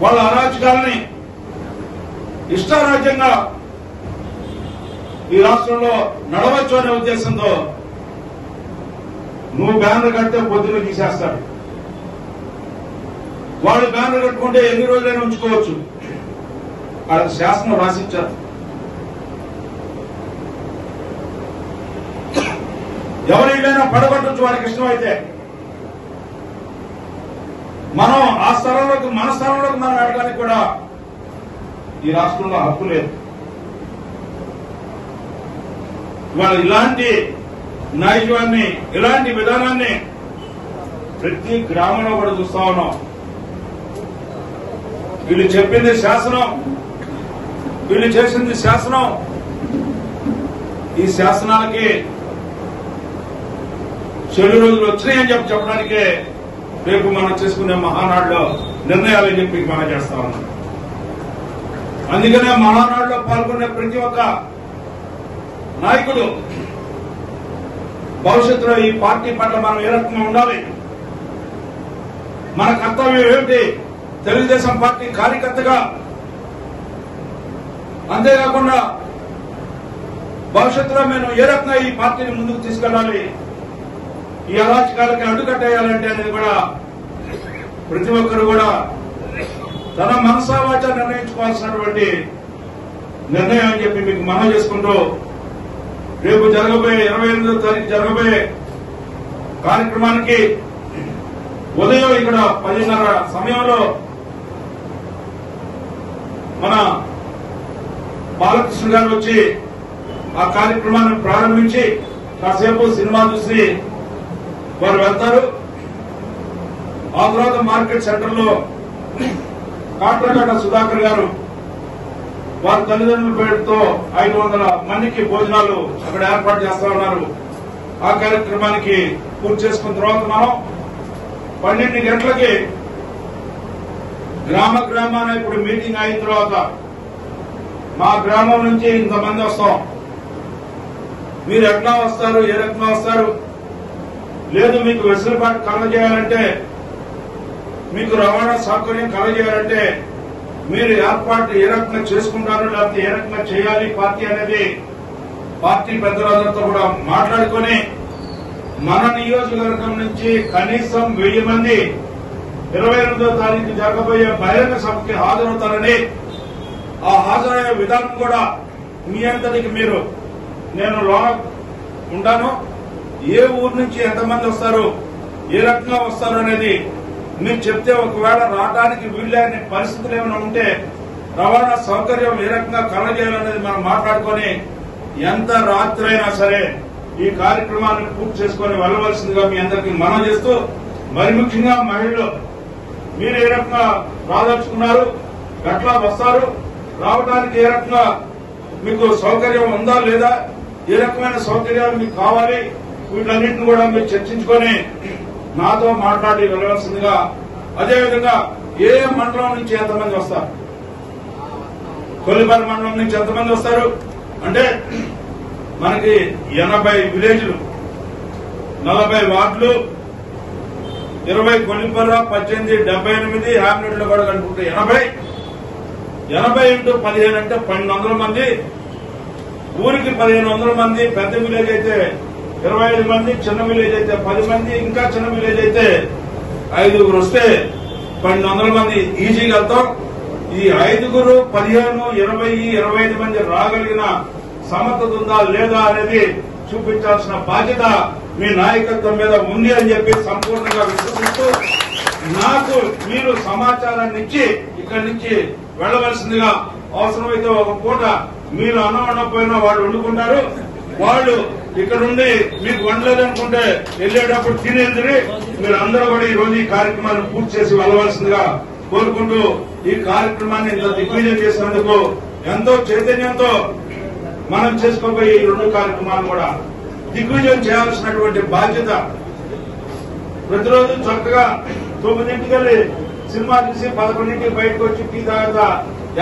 వాళ్ళ అరాచకాలని ఇష్టారాజ్యంగా ఈ రాష్ట్రంలో నడవచ్చు అనే ఉద్దేశంతో నువ్వు బ్యానర్ కడితే పొద్దున తీసేస్తాడు. వాళ్ళు బ్యానర్ కట్టుకుంటే ఎన్ని రోజులైనా ఉంచుకోవచ్చు. వాళ్ళకి శాసనం రాసిచ్చారు. ఎవరైనా పడగొట్టచ్చు వారికి ఇష్టమైతే. మనం ఆ స్థలంలోకి మన స్థలంలోకి మనం వెళ్ళడానికి కూడా ఈ రాష్ట్రంలో హక్కు లేదు. ఇవాళ ఇలాంటి నైజాన్ని ఇలాంటి విధానాన్ని ప్రతి గ్రామంలో కూడా చూస్తా ఉన్నాం. వీళ్ళు చెప్పింది శాసనం, వీళ్ళు చేసింది శాసనం. ఈ శాసనాలకి చెడు రోజులు వచ్చినాయని చెప్పడానికే రేపు మనం చేసుకునే మహానాడులో నిర్ణయాలు చెప్పి మనం చేస్తా ఉన్నాం. అందుకనే మహానాడులో పాల్గొనే ప్రతి ఒక్క నాయకుడు భవిష్యత్తులో ఈ పార్టీ పట్ల మనం ఏ రకంగా ఉండాలి, మన కర్తవ్యం ఏమిటి, తెలుగుదేశం పార్టీ కార్యకర్తగా, అంతేకాకుండా భవిష్యత్తులో మేము ఏ రకంగా ఈ పార్టీని ముందుకు తీసుకెళ్లాలి, ఈ అరాచకాలకి అడ్డుకట్టేయాలంటే అనేది కూడా ప్రతి ఒక్కరు కూడా తన మనసావాచ నిర్ణయించుకోవాల్సినటువంటి నిర్ణయం అని చెప్పి మీకు మనం చేసుకుంటూ రేపు జరగబోయే 28వ తారీఖు జరగబోయే కార్యక్రమానికి ఉదయం ఇక్కడ 10:30 సమయంలో మన బాలకృష్ణ గారు వచ్చి ఆ కార్యక్రమాన్ని ప్రారంభించి కాసేపు సినిమా చూసి వారు వెళ్తారు. ఆ తర్వాత మార్కెట్ సెంటర్ లో కాట్రగడ్డ సుధాకర్ గారు వారి తల్లిదండ్రుల పేరుతో 500 మందికి భోజనాలు అక్కడ ఏర్పాటు చేస్తా ఉన్నారు. ఆ కార్యక్రమానికి పూర్తి చేసుకున్న తర్వాత మనం 12 గంటలకి గ్రామాన ఇప్పుడు మీటింగ్ అయిన తర్వాత మా గ్రామం నుంచి ఇంతమంది వస్తాం, మీరు ఎట్లా వస్తారు, ఏ రకంగా వస్తారు, లేదు మీకు వెసులుబాటు కలగజేయాలంటే, మీకు రవాణా సౌకర్యం కలగజేయాలంటే మీరు ఏర్పాటు ఏ రకంగా చేసుకుంటారు, లేకపోతే ఏ రకంగా చేయాలి పార్టీ అనేది పార్టీ పెద్దలందరితో కూడా మాట్లాడుకుని మన నియోజకవర్గం నుంచి కనీసం 1000 మంది 28వ తారీఖు జరగబోయే బహిరంగ సభకి హాజరవుతారని, ఆ హాజరయ్యే విధానం కూడా మీ అంతటికి మీరు నేను లోన ఉంటాను. ఏ ఊరు నుంచి ఎంతమంది వస్తారు, ఏ రకంగా వస్తారు అనేది మీరు చెప్తే ఒకవేళ రావడానికి వీళ్ళని పరిస్థితులు ఏమైనా ఉంటే రవాణా సౌకర్యం ఏ రకంగా కలగజేయాలనేది మనం మాట్లాడుకొని ఎంత రాత్రి అయినా సరే ఈ కార్యక్రమాన్ని పూర్తి చేసుకుని వెళ్ళవలసిందిగా మీ అందరికీ మనం చేస్తూ, మరి ముఖ్యంగా మహిళలు మీరు ఏ రకంగా రాదలుచుకున్నారు, ఎట్లా వస్తారు, రావడానికి ఏ రకంగా మీకు సౌకర్యం ఉందా లేదా, ఏ రకమైన సౌకర్యాలు మీకు కావాలి, వీటన్నింటిని కూడా మీరు చర్చించుకొని నాతో మాట్లాడి వెళ్ళవలసిందిగా. అదేవిధంగా ఏ మండలం నుంచి ఎంతమంది వస్తారు, కొల్లిపల్లి మండలం నుంచి ఎంతమంది వస్తారు అంటే మనకి 80 విలేజ్లు, 40 వార్డులు, 20 కొల్లిపల్లి, 18, 78 హ్యామ్లెట్లు కూడా కనుకుంటే 80 ఇంటూ 15 అంటే 1200 మంది. ఊరికి 1500 మంది. పెద్ద విలేజ్ అయితే 25 మంది, చిన్న విలేజ్ అయితే 10 మంది, ఇంకా చిన్న విలేజ్ అయితే 5 వస్తే 1200 మంది ఈజీగా వెళ్తాం. ఈ 5, 15, 20, 25 మంది రాగలిగిన సమర్థత ఉందా లేదా అనేది చూపించాల్సిన బాధ్యత మీ నాయకత్వం మీద ఉంది అని చెప్పి సంపూర్ణంగా విశ్వసిస్తూ నాకు మీరు సమాచారాన్ని ఇచ్చి ఇక్కడి నుంచి వెళ్లవలసిందిగా. అవసరమైతే ఒక పూట మీరు అన్నం వండకపోయినా వాళ్ళు వండుకుంటారు, వాళ్ళు ఇక్కడ ఉండి మీకు వండలేదనుకుంటే వెళ్లేటప్పుడు తినేది. మీరు అందరూ కూడా ఈ రోజు ఈ కార్యక్రమాన్ని పూర్తి చేసి వెళ్లవలసిందిగా కోరుకుంటూ ఈ కార్యక్రమాన్ని ఇంత దిగ్విజయం చేసినందుకు ఎంతో చైతన్యంతో మనం చేసుకోబోయే ఈ 2 కార్యక్రమాలు కూడా దిగ్విజయం చేయాల్సినటువంటి బాధ్యత. ప్రతిరోజు చక్కగా 9ంటికి వెళ్ళి సినిమా చూసి 11ంటికి బయటకు వచ్చి టీ తాగుతా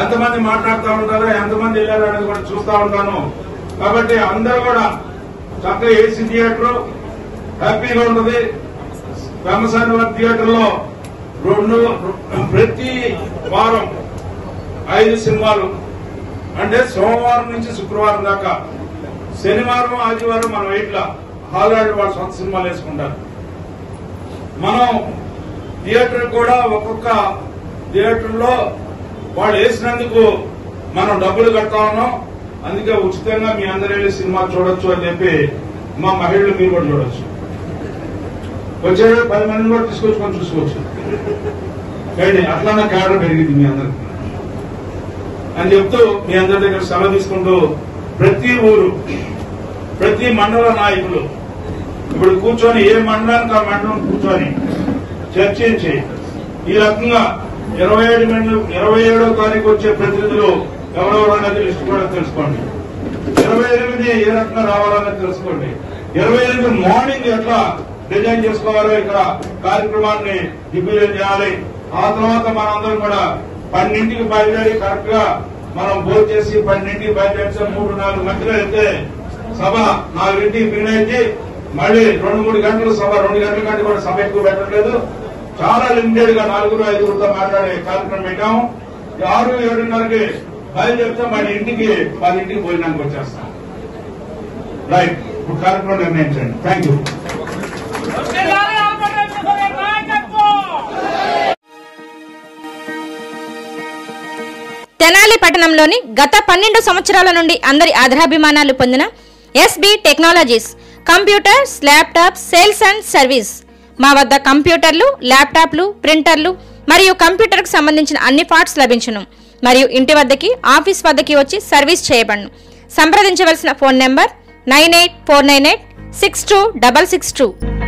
ఎంతమంది మాట్లాడుతూ ఉంటారో, ఎంతమంది వెళ్ళారో అనేది కూడా చూస్తా ఉంటాను. కాబట్టి అందరూ కూడా చక్కగా ఏసీ థియేటర్ హ్యాపీగా ఉంటుంది. ఫేమస్ అయిన వారి థియేటర్ లో ప్రతి వారం 5 సినిమాలు, అంటే సోమవారం నుంచి శుక్రవారం దాకా. శనివారం ఆదివారం మనం ఇట్లా హాల్ వాళ్ళు సొంత సినిమాలు వేసుకుంటారు. మనం థియేటర్ కూడా ఒక్కొక్క థియేటర్ లో వాళ్ళు వేసినందుకు మనం డబ్బులు కడతా ఉన్నాం. అందుకే ఉచితంగా మీ అందరూ వెళ్ళి సినిమా చూడొచ్చు అని చెప్పి మా మహిళలు మీరు కూడా చూడొచ్చు. వచ్చే 10 మందిని కూడా తీసుకొచ్చుకొని చూసుకోవచ్చు. కానీ అట్లానే క్యాడర్ పెరిగింది మీ అందరికి అని చెప్తూ మీ అందరి దగ్గర సెలవు తీసుకుంటూ, ప్రతి ఊరు ప్రతి మండల నాయకులు ఇప్పుడు కూర్చొని ఏ మండలానికి ఆ మండలం కూర్చొని చర్చించి ఈ రకంగా 27వ తారీఖు వచ్చే ప్రతినిధులు ఎవరెవరు అనేది లిస్టు కూడా తెలుసుకోండి. 28 ఏ రకంగా రావాలనేది తెలుసుకోండి. 28 మార్నింగ్ ఎట్లా డిజైన్ చేసుకోవాలో ఇక్కడ కార్యక్రమాన్ని దిగ్విజయం చేయాలి. ఆ తర్వాత మనందరం కూడా 12కి బయలుదేరి కరెక్ట్ గా మనం భోజనం చేసి 12కి బయలుదేరి 3-4 మధ్యలో వెళ్తే సభ 4కి ఫినిష్. మళ్ళీ 2-3 గంటలు సభ, 2 గంటల కంటే కూడా సభ ఎక్కువ పెట్టట్లేదు. చాలా లిమిటెడ్ గా 4-5తో మాట్లాడే కార్యక్రమం పెట్టాము. 6-7:30కి బయలుదేరితే మళ్ళీ ఇంటికి 10కి భోజనానికి వచ్చేస్తాం. రైట్, ఇప్పుడు కార్యక్రమం నిర్ణయించండి. Thank you.
తెనాలి పట్టణంలోని గత 12 సంవత్సరాల నుండి అందరి ఆదరాభిమానాలు పొందిన SB technologies computers, laptops sales and service. మా వద్ద కంప్యూటర్లు, ల్యాప్టాప్లు, ప్రింటర్లు మరియు కంప్యూటర్కు సంబంధించిన అన్ని పార్ట్స్ లభించును మరియు ఇంటి వద్దకి, ఆఫీస్ వద్దకి వచ్చి సర్వీస్ చేయబడును. సంప్రదించవలసిన ఫోన్ నెంబర్ 9849862662.